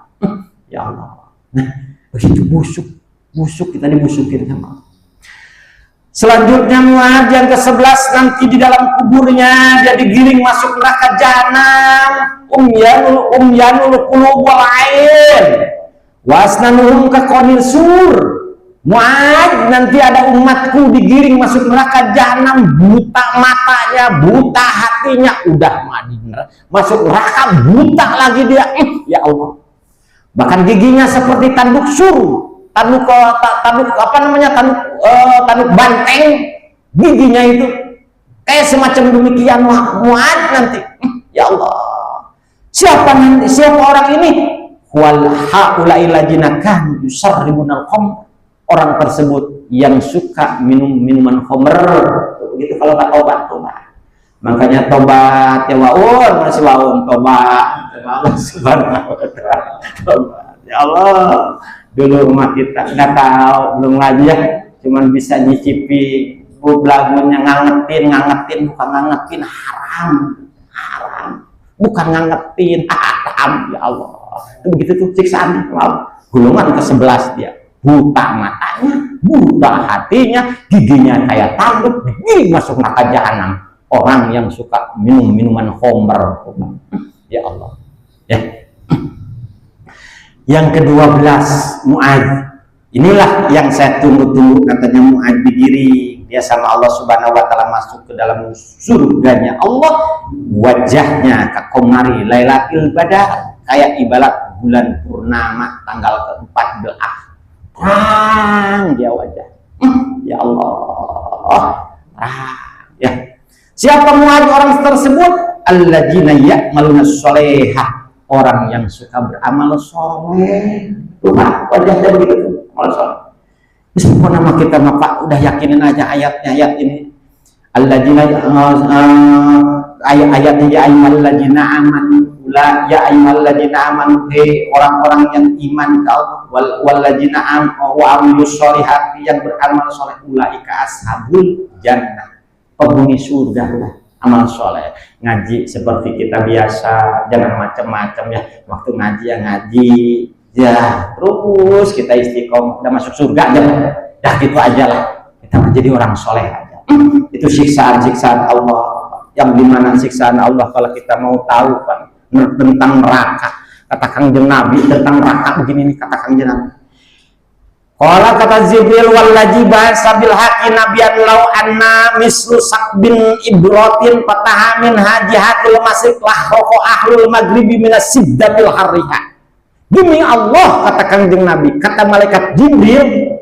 Ya Allah. Nah, begitu busuk kita dibusukin sama Allah. Selanjutnya Mu'adz yang ke-11 nanti di dalam kuburnya dia digiring masuk neraka jahanam. Umyanul qulub wal ain wasnanuhum kaqanil sur. Mu'adz, nanti ada umatku digiring masuk neraka jahanam, buta matanya, buta hatinya, udah masuk neraka buta lagi dia. Ya Allah. Bahkan giginya seperti tanduk sur. Tanduk banteng, giginya itu kayak semacam demikian. Mu'adz nanti. Ya Allah, siapa orang ini? Wal haula'i ladzina kanu yusarribunal khamr, orang tersebut yang suka minum minuman khamr. Begitu kalau tak tobat. Makanya tobat ya waun, masih waun tobat. Allah Subhanahu wa taala. Tobat. Ya Allah, dulu rumah kita nggak tahu, belum ngaji ya, cuman bisa nyicipi lagunya, ngangetin bukan ngangetin, haram, bukan ngangetin, haram. Ya Allah, itu begitu tuh siksaan. Golongan ke-11 dia, buta matanya, buta hatinya, giginya kayak tanduk, digiring masuk neraka jahanam. Orang yang suka minum minuman khamr. Ya Allah, ya. Yang ke-12 Mu'adz. Inilah yang saya tunggu-tunggu, katanya Mu'adz digiring. Dia sama Allah Subhanahu wa taala masuk ke dalam surganya Allah. Wajahnya kakomari lailatul badar, kayak ibarat bulan purnama tanggal ke-14. Terang dia wajah. Ya Allah. Ya. Siapa Mu'adz orang tersebut? Alladzina ya'maluna sholihah, orang yang suka beramal soleh. Tuhan wajahnya begitu, amal soleh. Meskipun nama kita Pak udah yakinin aja ayat ini. Alladzina ayatnya ya ayyuhalladzina amanu ya ayyuhalladzina amanu, orang-orang yang iman ke Allah, walladzina wa amilus sholihati, yang beramal soleh, ulaika ashabul jannah, penghuni surga lah. Amal soleh, ngaji seperti kita biasa, jangan macam-macam ya. Waktu ngaji ya ngaji, ya terus kita istiqomah, udah masuk surga aja, dah gitu aja lah. Kita menjadi orang soleh aja. Itu siksaan Allah, yang dimana siksaan Allah kalau kita mau tahu kan tentang neraka. Kata Kangjeng Nabi tentang neraka begini nih, kata Kangjeng Nabi. Qala kata Jibril wallazi ba'asa bil haqqi nabiyyan law anna mislu sakbin ibratin fataha min hajihatil masrik lahraqa ahlul maghribi minas siddatil harriha. Demi Allah, kata Kanjeng Nabi, kata malaikat Jibril,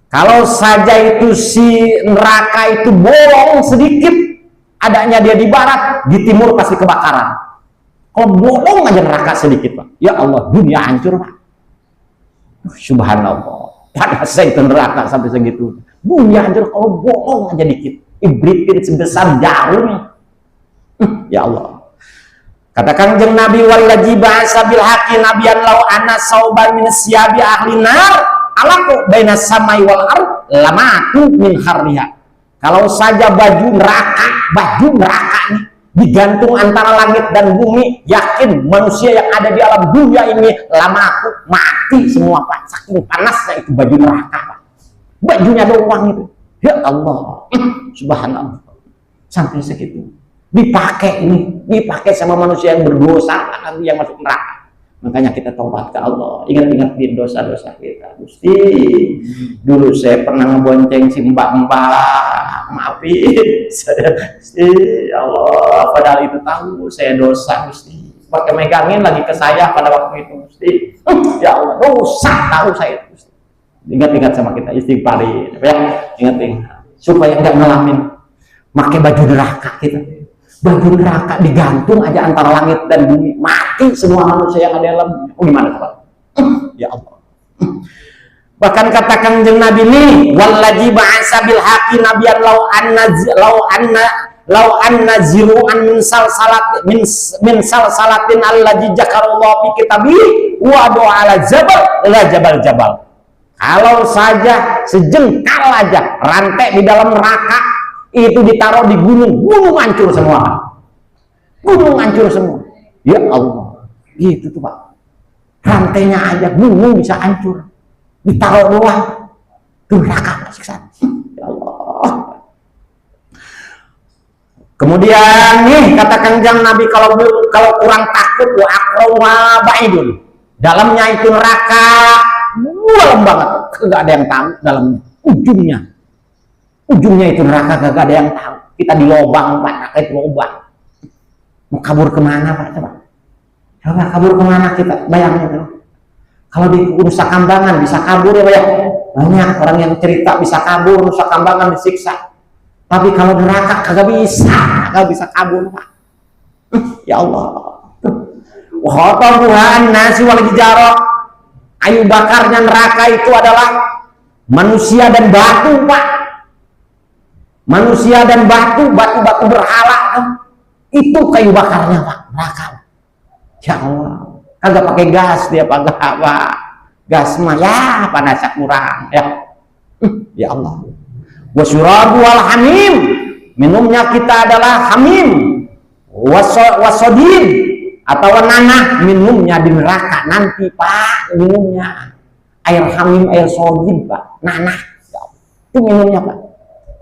kalau saja itu si neraka itu bolong sedikit, adanya dia di barat, di timur pasti kebakaran. Kalau bolong aja neraka sedikit, Pak, ya Allah, dunia hancur, Pak. Subhanallah, pada saya itu neraka sampai segitu. Dunia hancur kalau bohong aja dikit. Ibritin sebesar jarum. Ya Allah. Kata Kanjeng Nabi wallazi ba'asa bil haqqi nabiyyan law anna sauban min siyabi ahli nar alaqu baina samai wal ard lamatu min harriha. Kalau saja baju neraka ini digantung antara langit dan bumi, yakin manusia yang ada di alam dunia ini lama mati semua, Pak. Saking panasnya itu baju neraka, Pak. Bajunya doang itu. Ya Allah, subhanallah, sampai segitu. Dipakai sama manusia yang berdosa, nanti yang masuk neraka. Makanya kita tobat ke Allah, ingat-ingat di dosa-dosa kita. Gusti, dulu saya pernah ngebonceng si mbak-mbak, maafin saya, Gusti, ya Allah, padahal itu tahu saya dosa, Gusti. Pakai megangin lagi ke saya pada waktu itu, Gusti. Ya Allah, dosa tahu saya, Gusti. Ingat-ingat sama kita, istighfarin, ya, ingat-ingat supaya nggak ngalamin pakai baju neraka kita. Baju neraka digantung aja antara langit dan bumi, mati semua manusia yang ada dalam. Oh, gimana Pak? Ya Allah. Bahkan kata Kanjeng Nabi nih, wallazi ba'asa bil haqqi nabiyyan law anna lau anna ziru'an min salsalatin allazi jakarallahu fi kitabi wa doa ala jabal la jabal. Kalau saja sejengkal aja rantai di dalam neraka itu ditaruh di gunung hancur semua. Gunung hancur semua. Ya Allah, gitu tuh Pak. Rantainya aja gunung bisa hancur. Ditaruh doang. Tuh neraka siksaan. Ya Allah. Kemudian nih kata Kanjeng Nabi, kalau kurang takut wa aqrawa ba'idun. Dalamnya itu neraka dalam banget, kagak ada yang tahu dalamnya. Ujungnya itu neraka kagak ada yang tahu. Kita di lubang Pak, neraka itu lubang. Mau kabur kemana Pak? Coba kabur kemana kita? Bayangin tuh. Kalau di Nusa Kambangan bisa kabur ya Pak. Banyak orang yang cerita bisa kabur, Nusa Kambangan disiksa. Tapi kalau neraka kagak bisa kabur Pak. Ya Allah. Wa tabuhan nasi wal hijarah. Kayu bakarnya neraka itu adalah manusia dan batu Pak. Manusia dan batu berhala kan? Itu kayu bakarnya Pak, neraka. Ya Allah, kagak pakai gas dia Pak, gas mah ya panasnya kurang ya. Ya Allah. Wasyurabu wal hamim, minumnya kita adalah hamim. Wasodin atau nanah, minumnya di neraka nanti Pak, minumnya air hamim, air sodin Pak, nanah itu minumnya Pak.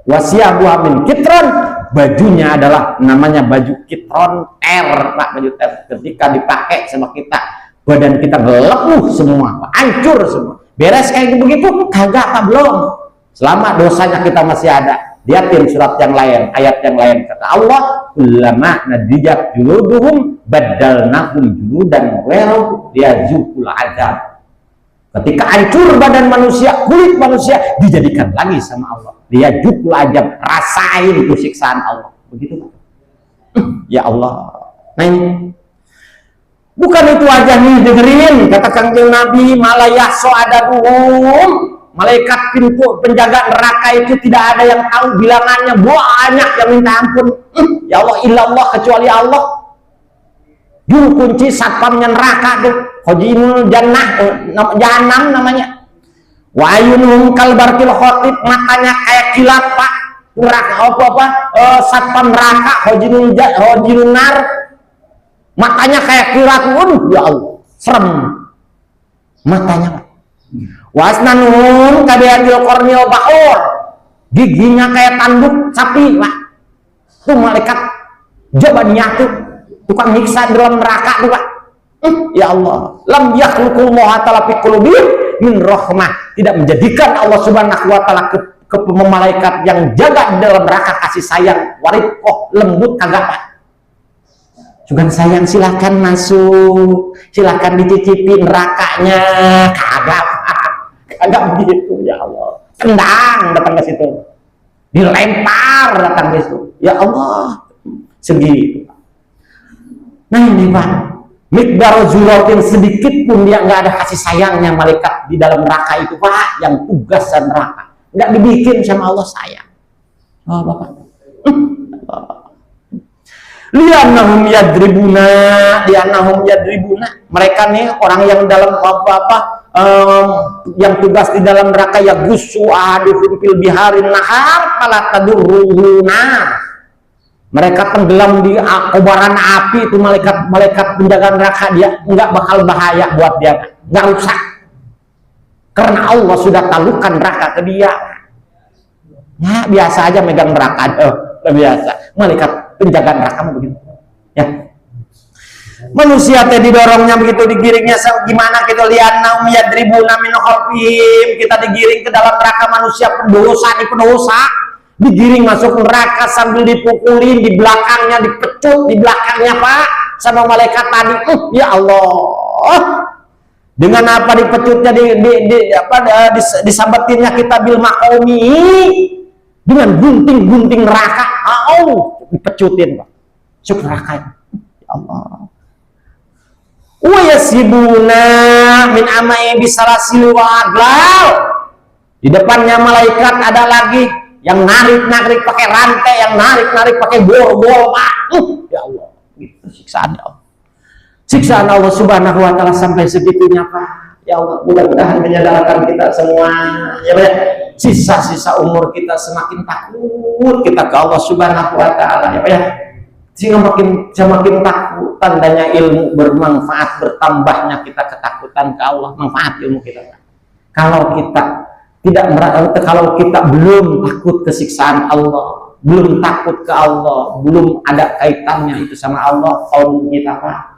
Wasiabu min kitron, bajunya adalah namanya baju kitron Pak, baju ketika dipakai sama kita badan kita lepuh semua Pak, hancur semua. Beres kayak begitu kagak Pak, belum. Selama dosanya kita masih ada. Lihatin surat yang lain, ayat yang lain, kata Allah, ulama nadijat juluduhum badalnahum juludan ghairuhu liyazuqul azab. Ketika hancur badan manusia, kulit manusia dijadikan lagi sama Allah. Liyazuqul azab, rasain itu siksaan Allah. Begitu Pak. Ya Allah. Nah ini bukan itu aja nih, dengerin kata Kanjeng Nabi, malayahso adaduhum. Malaikat pintu penjaga neraka itu tidak ada yang tahu bilangannya, banyak yang minta ampun. Ya Allah, illallah, kecuali Allah. Juru kunci satpamnya neraka tuh, khojinul jannah, jahanam namanya. Wa ayunhum kalbarkil khotib, matanya kayak kilat Pak. Neraka satpam neraka, khojinul nar, matanya kayak kilat. Waduh, ya Allah, serem matanya Pak. Wasnanun kadayadil kornil baur, giginya kayak tanduk sapi Pak. Tuh malaikat jawabannya tuh tukang nyiksa dalam neraka tuh Pak. Ya Allah, lam yakhluqullaha ta'ala fi qulubihim min rahmah, tidak menjadikan Allah Subhanahu wa taala ke malaikat yang jaga di dalam neraka kasih sayang, warifqah, lembut kagak Pak. Juga sayang silakan masuk, silakan dicicipi nerakanya, kagak Pak. Agak begitu, ya Allah. Tendang datang ke situ, dilempar datang ke situ. Ya Allah, segitu. Nah ini Pak, mikdar zuratin, sedikit pun dia nggak ada kasih sayangnya malaikat di dalam neraka itu Pak, yang tugas dan neraka nggak dibikin sama Allah sayang. Oh Bapak. Liannahum yadribuna, mereka nih orang yang dalam yang tugas di dalam neraka, ya gusu ahaduhum fil biharin nahar fala tadurruhuna. Mereka tenggelam di kobaran api itu, malaikat penjaga neraka, dia nggak bakal bahaya buat dia, nggak rusak, karena Allah sudah talukan neraka ke dia. Ya biasa aja megang neraka, biasa. Malaikat penjaga neraka begitu ya. Manusia teh didorongnya begitu, digiringnya gimana kita lihat, naum yadribuna min khalfihim, kita digiring ke dalam neraka. Manusia pendosa digiring masuk neraka sambil dipukulin di belakangnya, dipecut di belakangnya Pak sama malaikat tadi. Ya Allah, dengan apa dipecutnya, disambetinnya kita bil makomi, dengan gunting neraka. Dipecutin Pak, masuk neraka. Ya Allah. Wa yasibuna min amai bisalasil wa aglal. Di depannya malaikat ada lagi yang narik-narik pakai rantai, yang narik-narik pakai borgol, Pak. Ya Allah, gitu siksaan Allah. Siksaan Allah Subhanahu wa taala sampai segitunya, Pak. Ya Allah, mudah-mudahan menyadarkan kita semua, ya Pak. Sisa-sisa umur kita semakin takut kita ke Allah Subhanahu wa taala, ya Pak ya. Semakin takut, tandanya ilmu bermanfaat, bertambahnya kita ketakutan ke Allah, manfaat ilmu kita, Pak. Kalau kita belum takut kesiksaan Allah, belum takut ke Allah, belum ada kaitannya itu sama Allah, kalau kita, Pak.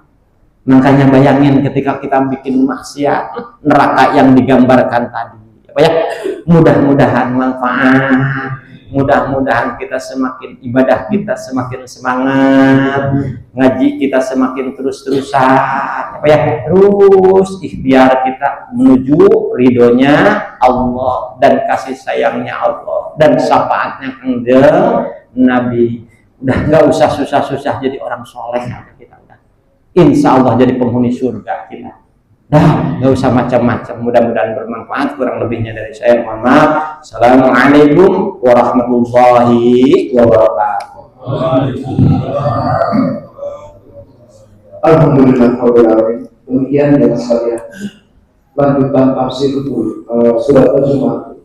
Makanya bayangin ketika kita bikin maksiat, neraka yang digambarkan tadi, apa ya? Mudah-mudahan manfaat, mudah-mudahan kita semakin ibadah kita semakin semangat, ngaji kita semakin terus-terusan, apa ya? Terus ikhtiar kita menuju ridhonya Allah dan kasih sayangnya Allah dan syafaatnya Kanjeng Nabi. Udah nggak usah susah-susah jadi orang soleh kita. Insya Allah jadi penghuni surga kita. Dah, nggak usah macam-macam. Mudah-mudahan bermanfaat. Kurang lebihnya dari saya, mohon maaf. Assalamualaikum warahmatullahi wabarakatuh. Alhamdulillah. Demikian ya sekalian. Lanjutan tafsir surat Az-Zumar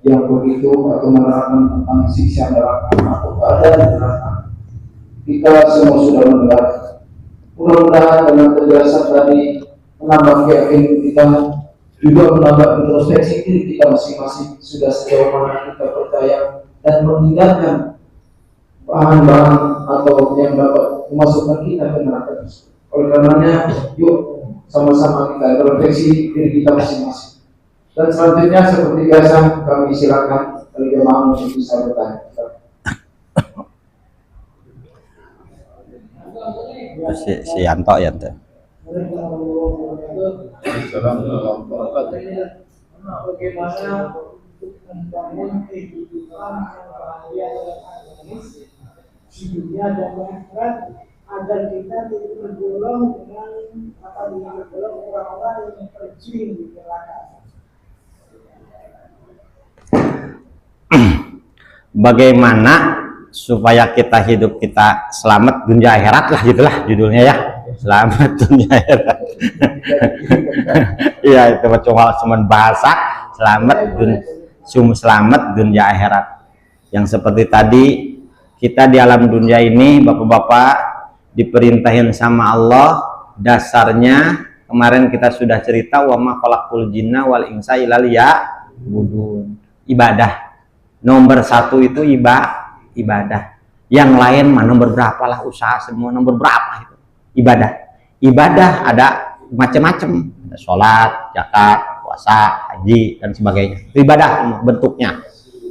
yang begitu atau menerangkan tentang siksa neraka atau keadaan neraka. Kita semua sudah mendengar. Mudah-mudahan dengan penjelasan tadi menambah keyakinan kita, juga menambah introspeksi diri kita masing-masing, sudah sejauh mana kita percaya dan meninggalkan bahan-bahan atau yang dapat memasukkan kita ke neraka. Oleh karenanya, yuk sama-sama kita introspeksi diri kita masing-masing. Dan selanjutnya seperti biasa kami silakan dari jemaah untuk bisa bertanya. Si Yanto ya tuh. Bagaimana untuk membangun kehidupan di dunia dan akhirat agar kita tidak tergolong dengan orang-orang yang terjun di neraka. Bagaimana supaya kita hidup kita selamat dunia akhirat lah, gitulah judulnya ya, selamat dunia akhirat. Iya, itu cuma bahasa selamat dunia akhirat. Yang seperti tadi kita di alam dunia ini, bapak-bapak, diperintahin sama Allah. Dasarnya kemarin kita sudah cerita, wa ma khalaqul jinna wal insa illa liya'budun. Ibadah nomor 1 itu ibadah. Yang lain mah nomor berapa lah, usaha semua nomor berapa itu ibadah ada macam-macam, ada sholat, zakat, puasa, haji dan sebagainya. Itu ibadah bentuknya.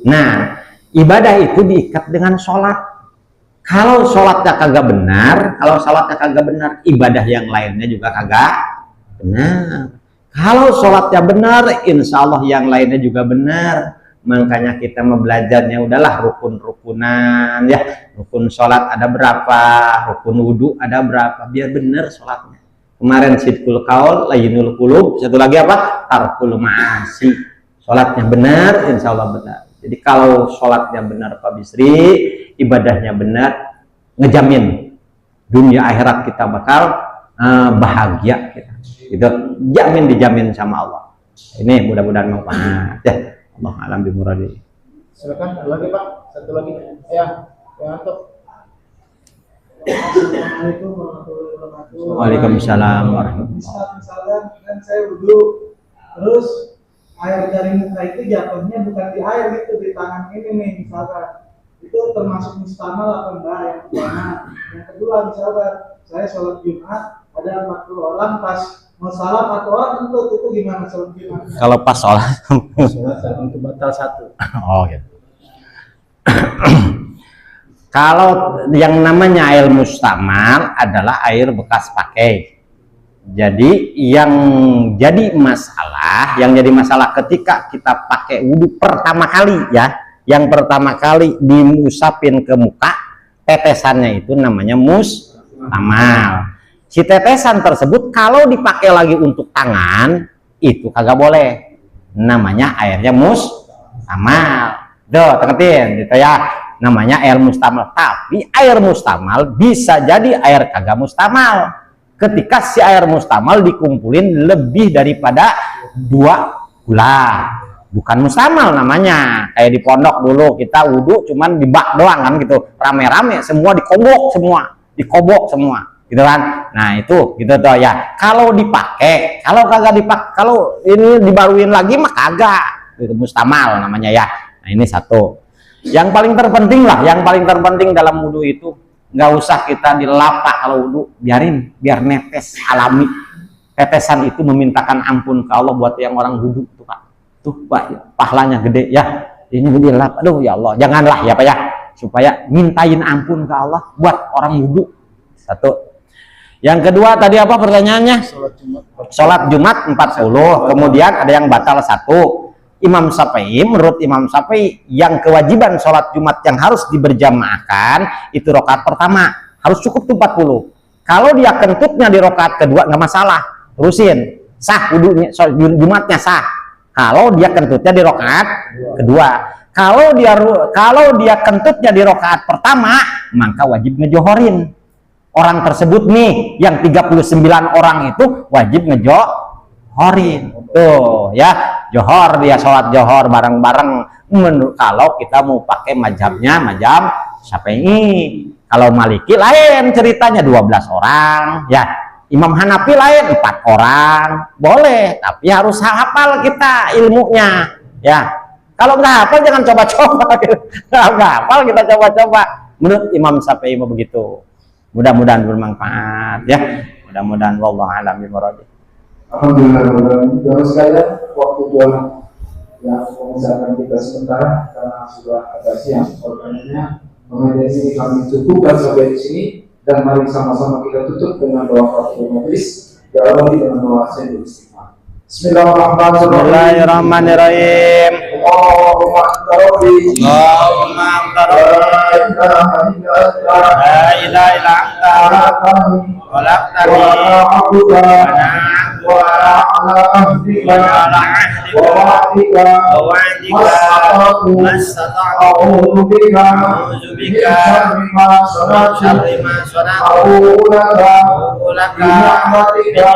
Nah, ibadah itu diikat dengan sholat. Kalau sholatnya kagak benar, ibadah yang lainnya juga kagak benar. Kalau sholatnya benar, insya Allah yang lainnya juga benar. Makanya kita belajarnya udahlah rukun-rukunan ya. Rukun sholat ada berapa, rukun wudhu ada berapa, biar benar sholatnya. Kemarin sidqul qaul, layyinul qulub, satu lagi apa? Tarkul ma'asi. Sholatnya benar, insya Allah benar. Jadi kalau sholatnya benar Pak Bisri, ibadahnya benar, ngejamin dunia akhirat kita bakal bahagia kita. Itu dijamin sama Allah. Ini mudah-mudahan manfaat ya. Allah alam bimuradi. Silakan lagi Pak, satu lagi ya, untuk. Assalamualaikum warahmatullahi wabarakatuh. Waalaikumsalam warahmatullahi wabarakatuh. Misalkan kan saya wudhu, terus air dari muka itu jatuhnya bukan di air gitu, di tangan ini nih misalkan. Itu termasuk mustamal apa enggak? Yang pertama. Yang kedua misalkan saya sholat Jumat, ada 40 orang pas mau salam atau orang kentut, itu gimana sholat Jumat? Kalau pas sholat Untuk batal 1. oh gitu. Kalau yang namanya air mustamal adalah air bekas pakai. Jadi yang jadi masalah ketika kita pakai wudhu pertama kali ya, yang pertama kali diusapin ke muka, tetesannya itu namanya mustamal. Si tetesan tersebut kalau dipakai lagi untuk tangan itu kagak boleh, namanya airnya mustamal. Tuh, tengetin gitu ya. Namanya air mustamal. Tapi air mustamal bisa jadi air kagak mustamal. Ketika si air mustamal dikumpulin lebih daripada 2 bulan. Bukan mustamal namanya. Kayak di pondok dulu kita wudhu cuman di bak doang kan gitu. Rame-rame semua dikobok semua. Gitu kan. Nah, itu gitu tuh ya. Kalau dipakai, kalau kagak dipakai, kalau ini dibaruin lagi mah kagak. Itu mustamal namanya ya. Nah, ini satu. Yang paling terpenting lah, yang paling terpenting dalam wudhu itu nggak usah kita dilapak kalau wudhu, biar netes alami. Tetesan itu memintakan ampun ke Allah buat yang orang wudhu tuh Pak. Tuh Pak, pahalanya gede ya. Ini dilap, aduh ya Allah, janganlah ya Pak ya, supaya mintain ampun ke Allah buat orang wudhu. Satu. Yang kedua tadi apa pertanyaannya? Sholat Jumat 40. Kemudian ada yang batal 1. Imam Syafi'i, menurut Imam Syafi'i yang kewajiban sholat Jumat yang harus diberjamaahkan itu rakaat pertama harus cukup tuh 40. Kalau dia kentutnya di rakaat kedua nggak masalah, terusin sah wudunya, Jumatnya sah. Kalau dia kentutnya di rakaat kedua, kalau dia kentutnya di rakaat pertama maka wajib ngejohorin orang tersebut nih, yang 39 orang itu wajib ngejohorin tuh ya, johor, dia sholat johor bareng-bareng. Menurut kalau kita mau pakai mazhabnya mazhab Syafi'i. Kalau Maliki lain ceritanya 12 orang ya. Imam Hanafi lain 4 orang, boleh, tapi harus hafal kita ilmunya ya. Kalau nggak hafal jangan coba-coba. Kalau nggak hafal kita coba-coba. Menurut Imam Syafi'i begitu. Mudah-mudahan bermanfaat ya. Mudah-mudahan wallahu a'lam bishawab. Alhamdulillah, jamaah sekalian, waktu doa yang mengusahakan kita sementara karena sudah agak siang organnya. Mengenai ini kami cukupkan sampai di sini dan mari sama-sama kita tutup dengan doa kafaratul majlis, diawali dengan doa sayyidul istighfar. Bismillahirrahmanirrahim. Allahumma anta rabbi, Allahumma anta rabbi, la ilaha illa anta, khalaqtani wa ana abduka wa ala ahdika wa wa'dika a'udzu bika min syarri ma sana'tu a'udzu laka alayya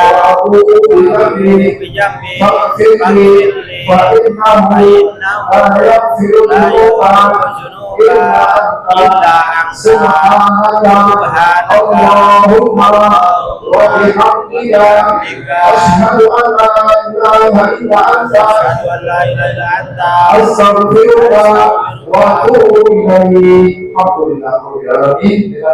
wa a'udzu bika faghfirli fa innahu la yaghfiru dhunuba illa anta Allahumma wa bihamdika asyhadu an la ilaha illa anta astaghfiruka wa atubu ilaik. Alhamdulillah dengan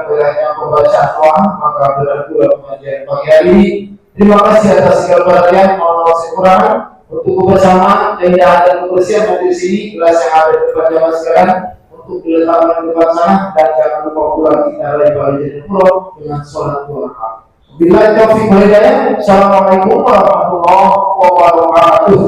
berakhirnya pembacaan doa maka berakhir pengajian pagi hari ini. Terima kasih atas segala perhatian, mohon maaf kekurangan. Untuk kebersamaan dan kebersihan majelis ini, gelas yang ada di depan jamaah sekalian untuk diletakkan di depan sana, dan jangan lupa pula kita lempar di pulau dengan sholat 2 rakaat. Bila taufiq wal hidayah, assalamualaikum warahmatullahi wabarakatuh.